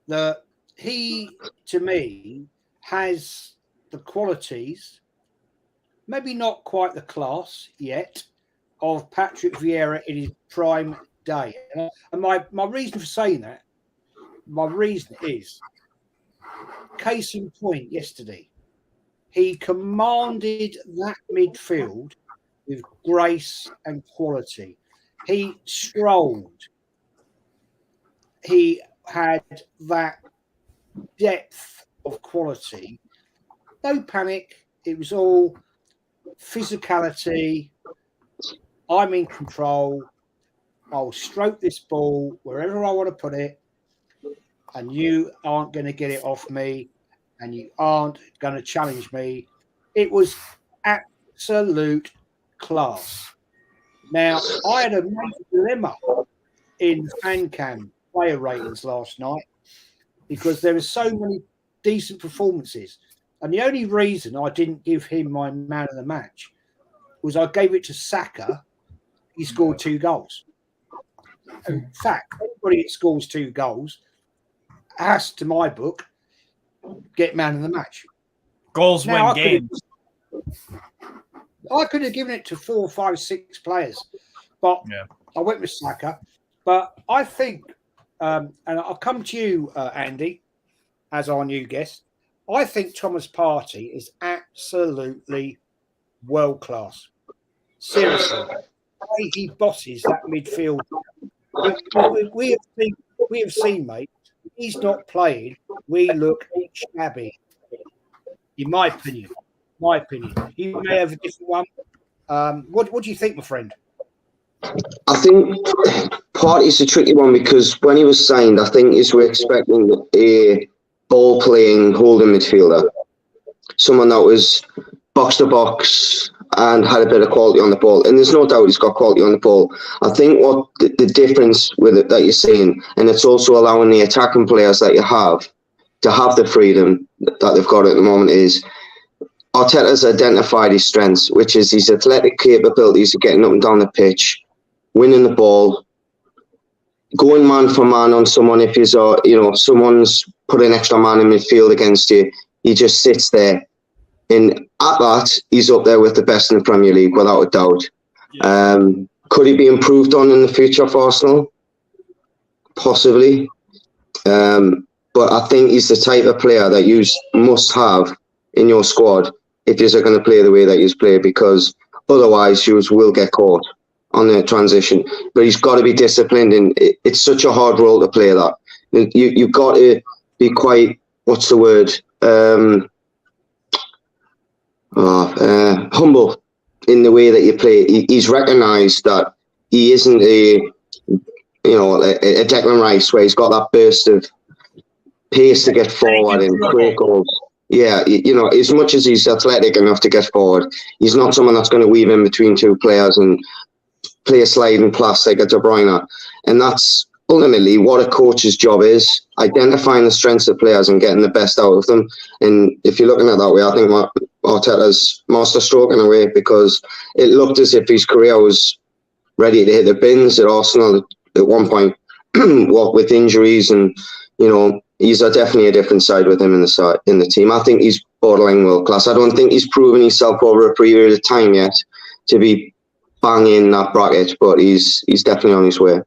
that he, to me, has the qualities, maybe not quite the class yet, of Patrick Vieira in his prime day. And my reason for saying that, my reason is, case in point yesterday, he commanded that midfield with grace and quality. He strolled. He had that depth of quality. No panic. It was all physicality. I'm in control. I'll stroke this ball wherever I want to put it, and you aren't going to get it off me, and you aren't going to challenge me. It was absolute class. Now, I had a major dilemma in fan cam player ratings last night because there were so many decent performances. And the only reason I didn't give him my man of the match was I gave it to Saka. He scored 2 goals. In fact, anybody that scores 2 goals has, to my book, get man of the match. Goals win games. I could have given it to 4, 5, 6 players, but I went with Saka. But I think, and I'll come to you, Andy, as our new guest. I think Thomas Partey is absolutely world class. Seriously, the way he bosses that midfield. We have seen, mate. He's not playing. We look shabby, in my opinion. You may have a different one. What do you think, my friend? I think Partey's a tricky one because when he was signed, I think we're expecting a ball-playing holding midfielder, someone that was box to box and had a bit of quality on the ball. And there's no doubt he's got quality on the ball. I think what the difference with it that you're seeing, and it's also allowing the attacking players that you have to have the freedom that they've got at the moment, is Arteta's identified his strengths, which is his athletic capabilities of getting up and down the pitch, winning the ball, going man for man on someone. If someone's put an extra man in midfield against you, he just sits there. And at that, he's up there with the best in the Premier League, without a doubt. Yeah. Could he be improved on in the future for Arsenal? Possibly. But I think he's the type of player that you must have in your squad if you're going to play the way that you play, because otherwise you will get caught on the transition. But he's got to be disciplined, and it's such a hard role to play that. You've got to be quite, what's the word, humble in the way that you play. He's recognised that he isn't a Declan Rice where he's got that burst of pace to get forward and create goals. Yeah, as much as he's athletic enough to get forward, he's not someone that's going to weave in between 2 players and play a sliding pass like a De Bruyne. And that's ultimately what a coach's job is, identifying the strengths of players and getting the best out of them. And if you're looking at it that way, I think Arteta's masterstroke in a way, because it looked as if his career was ready to hit the bins at Arsenal at one point. What with injuries, and he's definitely a different side with him in the team. I think he's borderline world class. I don't think he's proven himself over a period of time yet to be banging that bracket, but he's definitely on his way.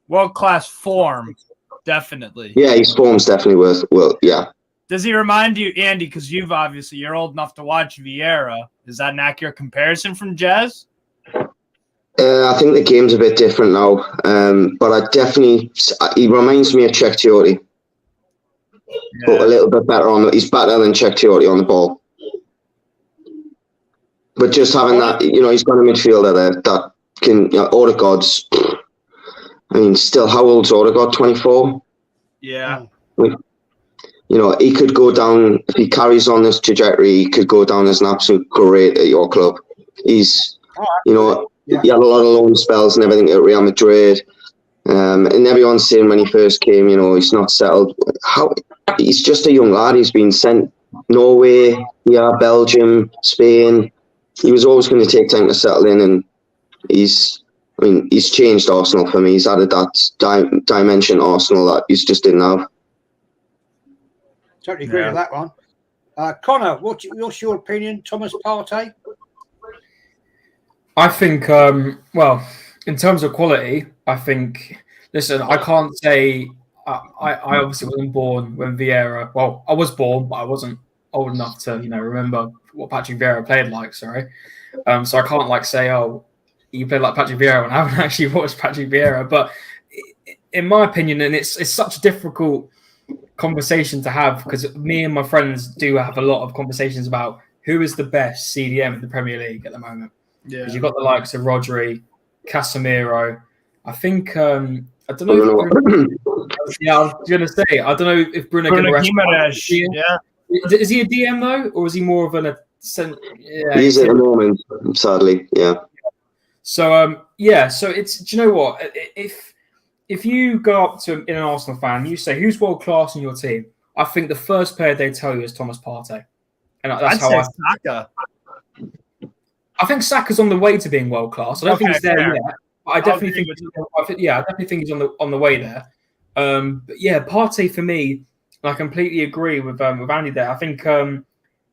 World class form, definitely. Yeah, his form's definitely worth. Well, yeah. Does he remind you, Andy? Because you're old enough to watch Vieira. Is that an accurate comparison from Jez? I think the game's a bit different now, but he reminds me of Czech Teori, but a little bit better he's better than Czech Teori on the ball. But just having that, he's got a midfielder there that can, Odegaard's, still, how old's Odegaard? 24? Yeah. He could go down, if he carries on this trajectory, he could go down as an absolute great at your club. He's, he had a lot of loan spells and everything at Real Madrid. And everyone's saying when he first came, he's not settled. He's just a young lad. He's been sent Norway, Belgium, Spain. He was always going to take time to settle in, and he's changed Arsenal for me. He's added that dimension to Arsenal that he's just didn't have. Totally agree with that one. Connor, what's your opinion? Thomas Partey? I think, in terms of quality, I think, listen, I can't say, I obviously wasn't born when Vieira, I was born, but I wasn't old enough to, remember what Patrick Vieira played like, sorry. So I can't say, you played like Patrick Vieira when I haven't actually watched Patrick Vieira. But in my opinion, and it's such a difficult conversation to have, because me and my friends do have a lot of conversations about who is the best CDM in the Premier League at the moment. Yeah, because you've got the likes of Rodri, Casemiro. I think I don't know. I was gonna say I don't know if Bruno Guimaraes. Yeah, is he a DM though, or is he more of an? He's at the moment, sadly. Yeah. So so it's. Do you know what? If you go up to an Arsenal fan, you say who's world class in your team. I think the first player they tell you is Thomas Partey, and that's how Saka. I think Saka's on the way to being world class. I don't think he's there yet. But I definitely think he's on the way there. But yeah, Partey for me, I completely agree with Andy there. I think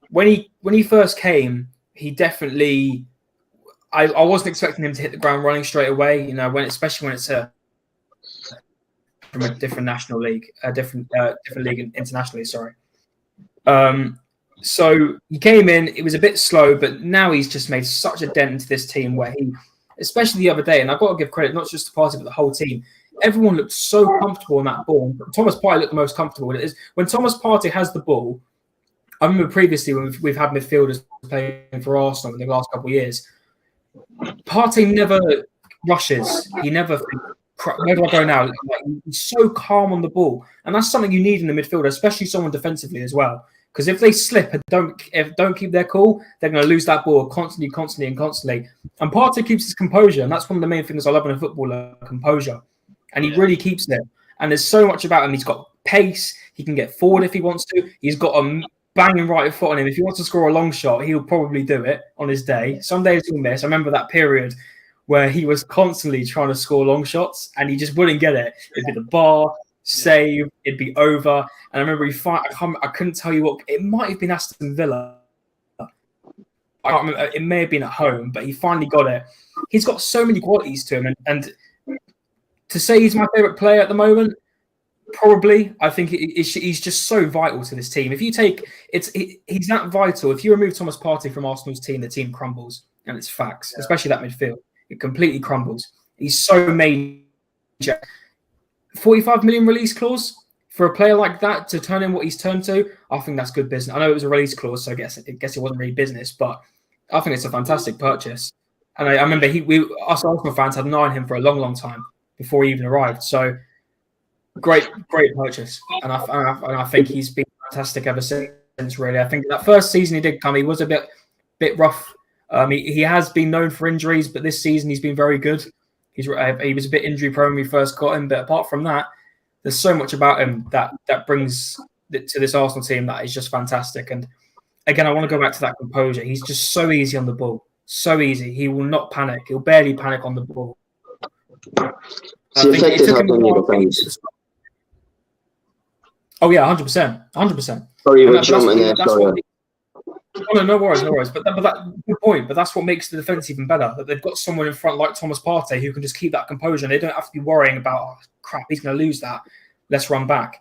when he first came, he definitely. I wasn't expecting him to hit the ground running straight away. Especially when it's from a different national league, a different league internationally. Sorry. So he came in, it was a bit slow, but now he's just made such a dent into this team where he, especially the other day, and I've got to give credit not just to Partey, but the whole team, everyone looked so comfortable in that ball. Thomas Partey looked the most comfortable. It is when Thomas Partey has the ball. I remember previously when we've had midfielders playing for Arsenal in the last couple of years, Partey never rushes. He never thinks, where do I go now? He's so calm on the ball. And that's something you need in the midfielder, especially someone defensively as well. Because if they slip and don't keep their cool, they're going to lose that ball constantly. And Partey keeps his composure, and that's one of the main things I love in a footballer: composure. And he really keeps it. And there's so much about him. He's got pace. He can get forward if he wants to. He's got a banging right foot on him. If he wants to score a long shot, he'll probably do it on his day. Some days he'll miss. I remember that period where he was constantly trying to score long shots, and he just wouldn't get it. It'd be the bar. Save, it'd be over. And I remember I couldn't tell you what, it might have been Aston Villa. I can't remember, it may have been at home, but he finally got it. He's got so many qualities to him, and to say he's my favourite player at the moment, probably. I think he's just so vital to this team. If you take he's that vital. If you remove Thomas Partey from Arsenal's team, the team crumbles, and it's facts, especially that midfield. It completely crumbles. He's so major. 45 million release clause for a player like that to turn in what he's turned to, I think that's good business. I know it was a release clause, so I guess it wasn't really business, but I think it's a fantastic purchase. And I remember us Arsenal fans had an eye on him for a long, long time before he even arrived. So great purchase, and I think he's been fantastic ever since. Really, I think that first season he did come, he was a bit rough. He has been known for injuries, but this season he's been very good. He was a bit injury prone when we first got him, but apart from that, there's so much about him that brings to this Arsenal team that is just fantastic. And again, I want to go back to that composure. He's just so easy on the ball. So easy. He will not panic. He'll barely panic on the ball. It's the effect it has on your defence. Oh, yeah, 100%. 100%. Sorry, you were jumping there. Sorry. No worries. But that good point. But that's what makes the defence even better. That they've got someone in front like Thomas Partey who can just keep that composure. And they don't have to be worrying about, oh, crap, he's going to lose that. Let's run back.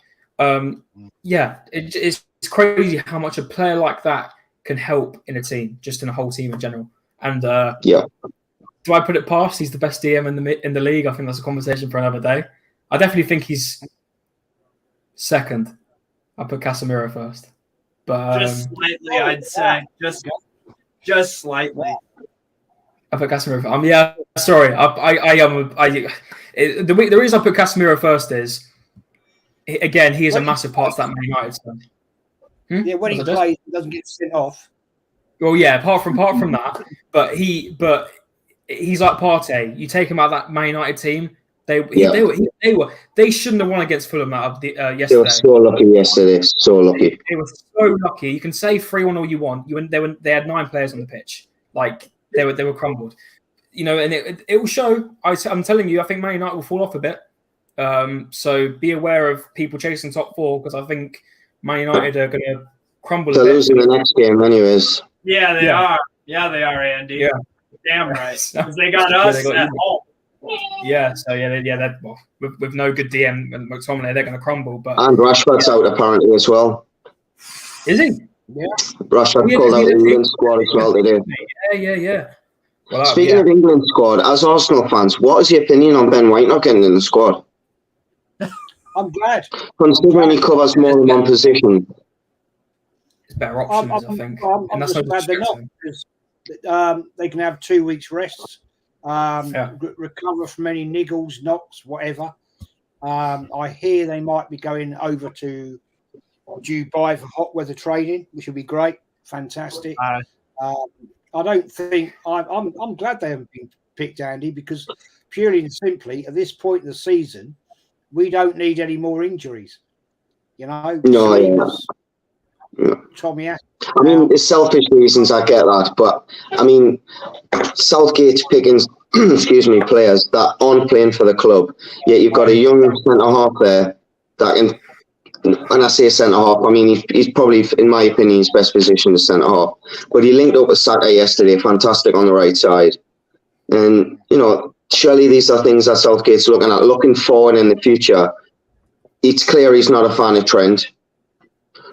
It's crazy how much a player like that can help in a team, just in a whole team in general. And do I put it past? He's the best DM in the league. I think that's a conversation for another day. I definitely think he's second. I put Casemiro first, but just slightly, I'd say just slightly. I put Casemiro. Yeah, sorry. The reason I put Casemiro first is, again, he is a massive part of that Man United team. Yeah, when he plays, he doesn't get sent off. Well, yeah. Apart from that, but he's like Partey. You take him out of that Man United team. They shouldn't have won against Fulham yesterday. They were so lucky yesterday. So lucky. They were so lucky. You can say 3-1 all you want. They had 9 players on the pitch. Like they were crumbled. You know, and it will show. I'm telling you, I think Man United will fall off a bit. So be aware of people chasing top 4 because I think Man United are going to crumble. They're losing the next game, anyways. Yeah, they are. Yeah, they are, Andy. Yeah, damn right. Because they got us at home. Yeah, so with no good DM and McTominay, they're going to crumble. But and Rashford's out apparently as well. Is he? Yeah. Rashford called out the England squad as well today. Yeah. Well, Speaking of England squad, as Arsenal fans, what is your opinion on Ben White not getting in the squad? I'm glad. Considering he covers more than one position. It's better options, I think. I'm just glad they're not. Because, they can have 2 weeks rest. Recover from any niggles, knocks, whatever. I hear they might be going over to Dubai for hot weather training, which will be great, fantastic. I don't think I'm glad they haven't been picked, Andy, because purely and simply at this point in the season, we don't need any more injuries. You know, Tommy. I mean, it's selfish reasons. I get that, but I mean, Southgate's picking, players that aren't playing for the club. Yet you've got a young centre half there that can. When I say centre half, I mean he's probably, in my opinion, his best position is centre half. But he linked up with Saka yesterday, fantastic on the right side. And you know, surely these are things that Southgate's looking at, looking forward in the future. It's clear he's not a fan of Trent.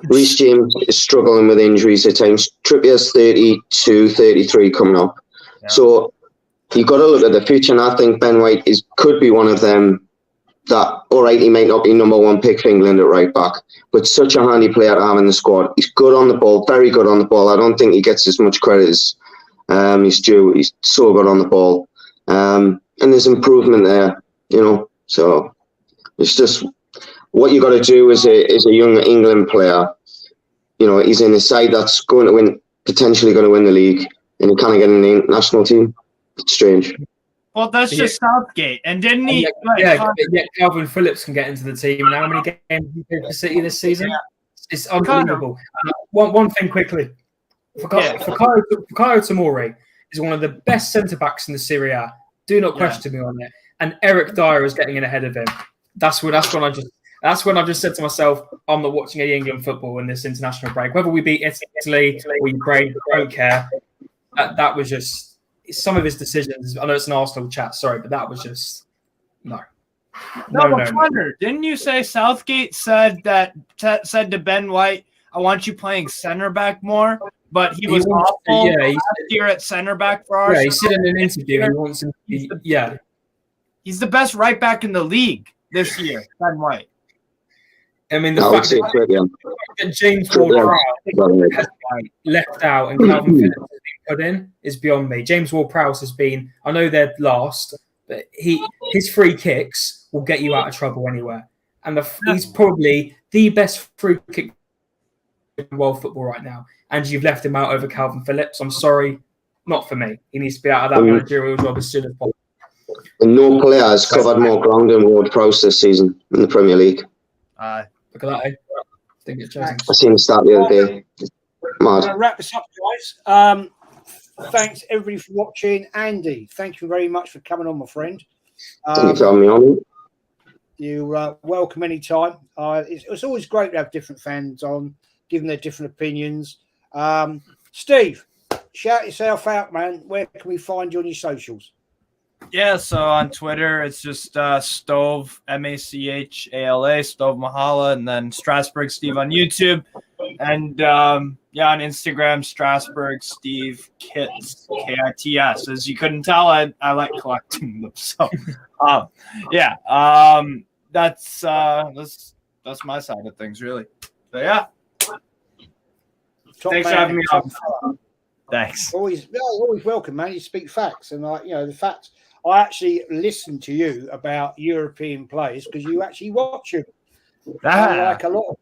Reece James is struggling with injuries at times. Trippier's 32, 33 coming up. Yeah. So you've got to look at the future, and I think Ben White could be one of them that, all right, he might not be number 1 pick for England at right back, but such a handy player to have in the squad. He's good on the ball, very good on the ball. I don't think he gets as much credit as he's due. He's so good on the ball. And there's improvement there, you know. So it's just what you got to do as a young England player. You know, he's in a side that's going to win, potentially going to win the league, and he can't get in the national team. It's strange. Well, that's just Southgate, and didn't he? Calvin Phillips can get into the team. And how many games he played for City this season? Yeah. It's unbelievable. One thing quickly, Fikayo Tomori is one of the best centre backs in the Serie A. Do not question me on it. And Eric Dyer is getting in ahead of him. That's when I just said to myself, I'm not watching any England football in this international break. Whether we beat Italy or Ukraine, I don't care. That was just some of his decisions. I know it's an Arsenal chat, sorry, but that was just no. Didn't you say Southgate said to Ben White, "I want you playing center back more"? But he was awful last year at center back for Arsenal. Yeah, he said in an interview he wants him to be. He's the best right back in the league this year, Ben White. I mean, the fact that James Ward-Prowse has left out and Calvin Phillips has been put in is beyond me. James Ward-Prowse has been, I know they're last, but his free kicks will get you out of trouble anywhere. And he's probably the best free kick in world football right now. And you've left him out over Calvin Phillips. I'm sorry, not for me. He needs to be out of that managerial job as soon as possible. And no player has covered more ground than Ward-Prowse this season in the Premier League. Look at that, eh? I seen the start the other day. Mad. to wrap this up, guys. Thanks everybody for watching. Andy, thank you very much for coming on, my friend. Thank you for having me on. You're welcome anytime. It's always great to have different fans on, giving their different opinions. Steve, shout yourself out, man. Where can we find you on your socials? Yeah, so on Twitter, it's just Stove, Machala, Stove Mahala, and then Strasbourg Steve on YouTube. And on Instagram, Strasbourg Steve Kits, Kits. As you couldn't tell, I like collecting them. So, that's my side of things, really. So, yeah. Thanks for having me on. Thanks. Always welcome, man. You speak facts, and the facts. I actually listen to you about European players because you actually watch them. Like a lot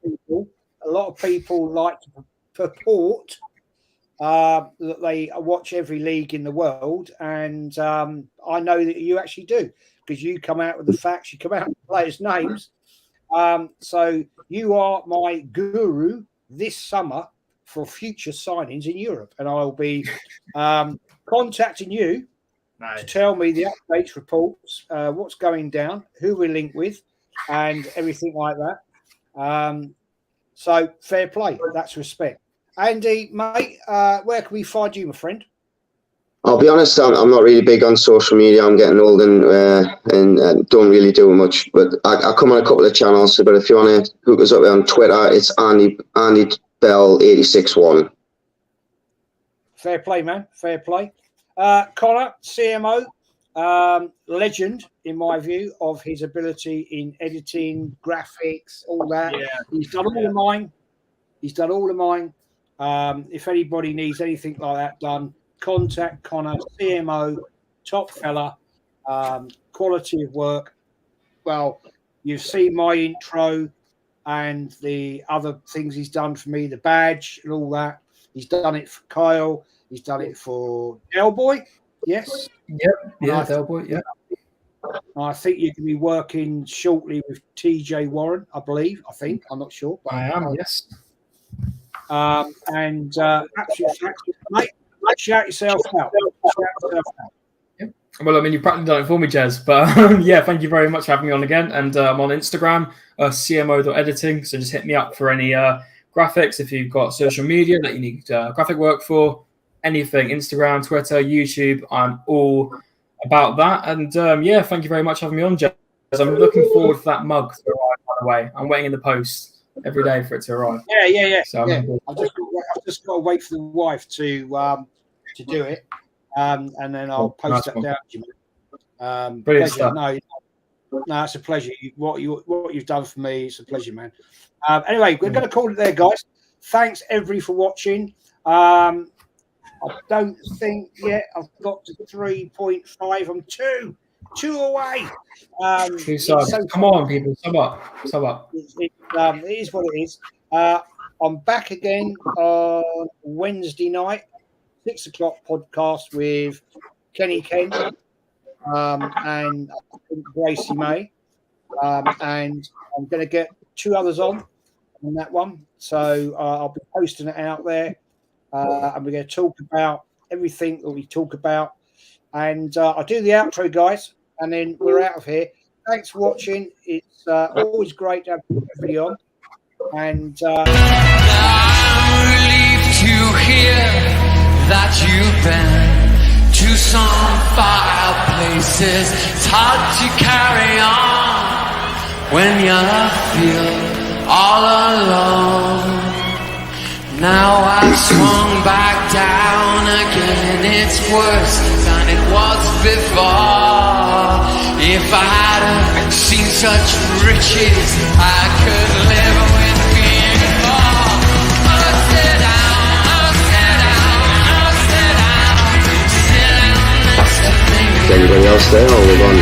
of people like to purport that they watch every league in the world, and I know that you actually do because you come out with the facts, you come out with the players' names. So you are my guru this summer for future signings in Europe, and I'll be contacting you to tell me the updates, reports, what's going down, who we're linked with, and everything like that. So fair play. That's respect. Andy, mate, where can we find you, my friend? I'll be honest, I'm not really big on social media. I'm getting old and don't really do much. But I come on a couple of channels. But if you want to hook us up on Twitter, it's Andy Bell 861. Fair play, man. Fair play. Connor, CMO, legend in my view of his ability in editing, graphics, all that. Yeah. He's done all of mine. If anybody needs anything like that done, contact Connor, CMO, top fella, quality of work. Well, you've seen my intro and the other things he's done for me, the badge and all that. He's done it for Kyle. He's done it for Del Boy. Yes. Yep. Yeah, Del Boy. Yeah. I think you can be working shortly with TJ Warren, I believe. I'm not sure. But I am, yes. And absolutely, mate, shout yourself out. Yep. Well, I mean, you've practically done it for me, Jez. But yeah, thank you very much for having me on again. And I'm on Instagram, cmo.editing. So just hit me up for any graphics. If you've got social media that you need graphic work for, anything, Instagram, Twitter, YouTube, I'm all about that. And thank you very much for having me on, Jez. I'm looking forward for that mug to arrive, by the way. I'm waiting in the post every day for it to arrive. Yeah. So I've just got to wait for the wife to do it, and then I'll post that down to you. Brilliant stuff. No, it's a pleasure. What you've done for me, it's a pleasure, man. Anyway, we're going to call it there, guys. Thanks everybody for watching. I don't think yet I've got to 3.5. I'm two away. Two sides. So come on, people. Sub up. It is what it is. I'm back again on Wednesday night, 6 o'clock podcast with Kenny Ken and I think Gracie May. And I'm going to get 2 others on that one. So I'll be posting it out there. And we're going to talk about everything that we talk about. And I'll do the outro, guys, and then we're out of here. Thanks for watching. It's always great to have everybody on. And I'm relieved to hear that you've been to some far places. It's hard to carry on when you feel all alone. Now I've swung back down again. It's worse than it was before. If I hadn't seen such riches, I could live with being poor. Oh, sit down next to me. Is anybody else there or we're on?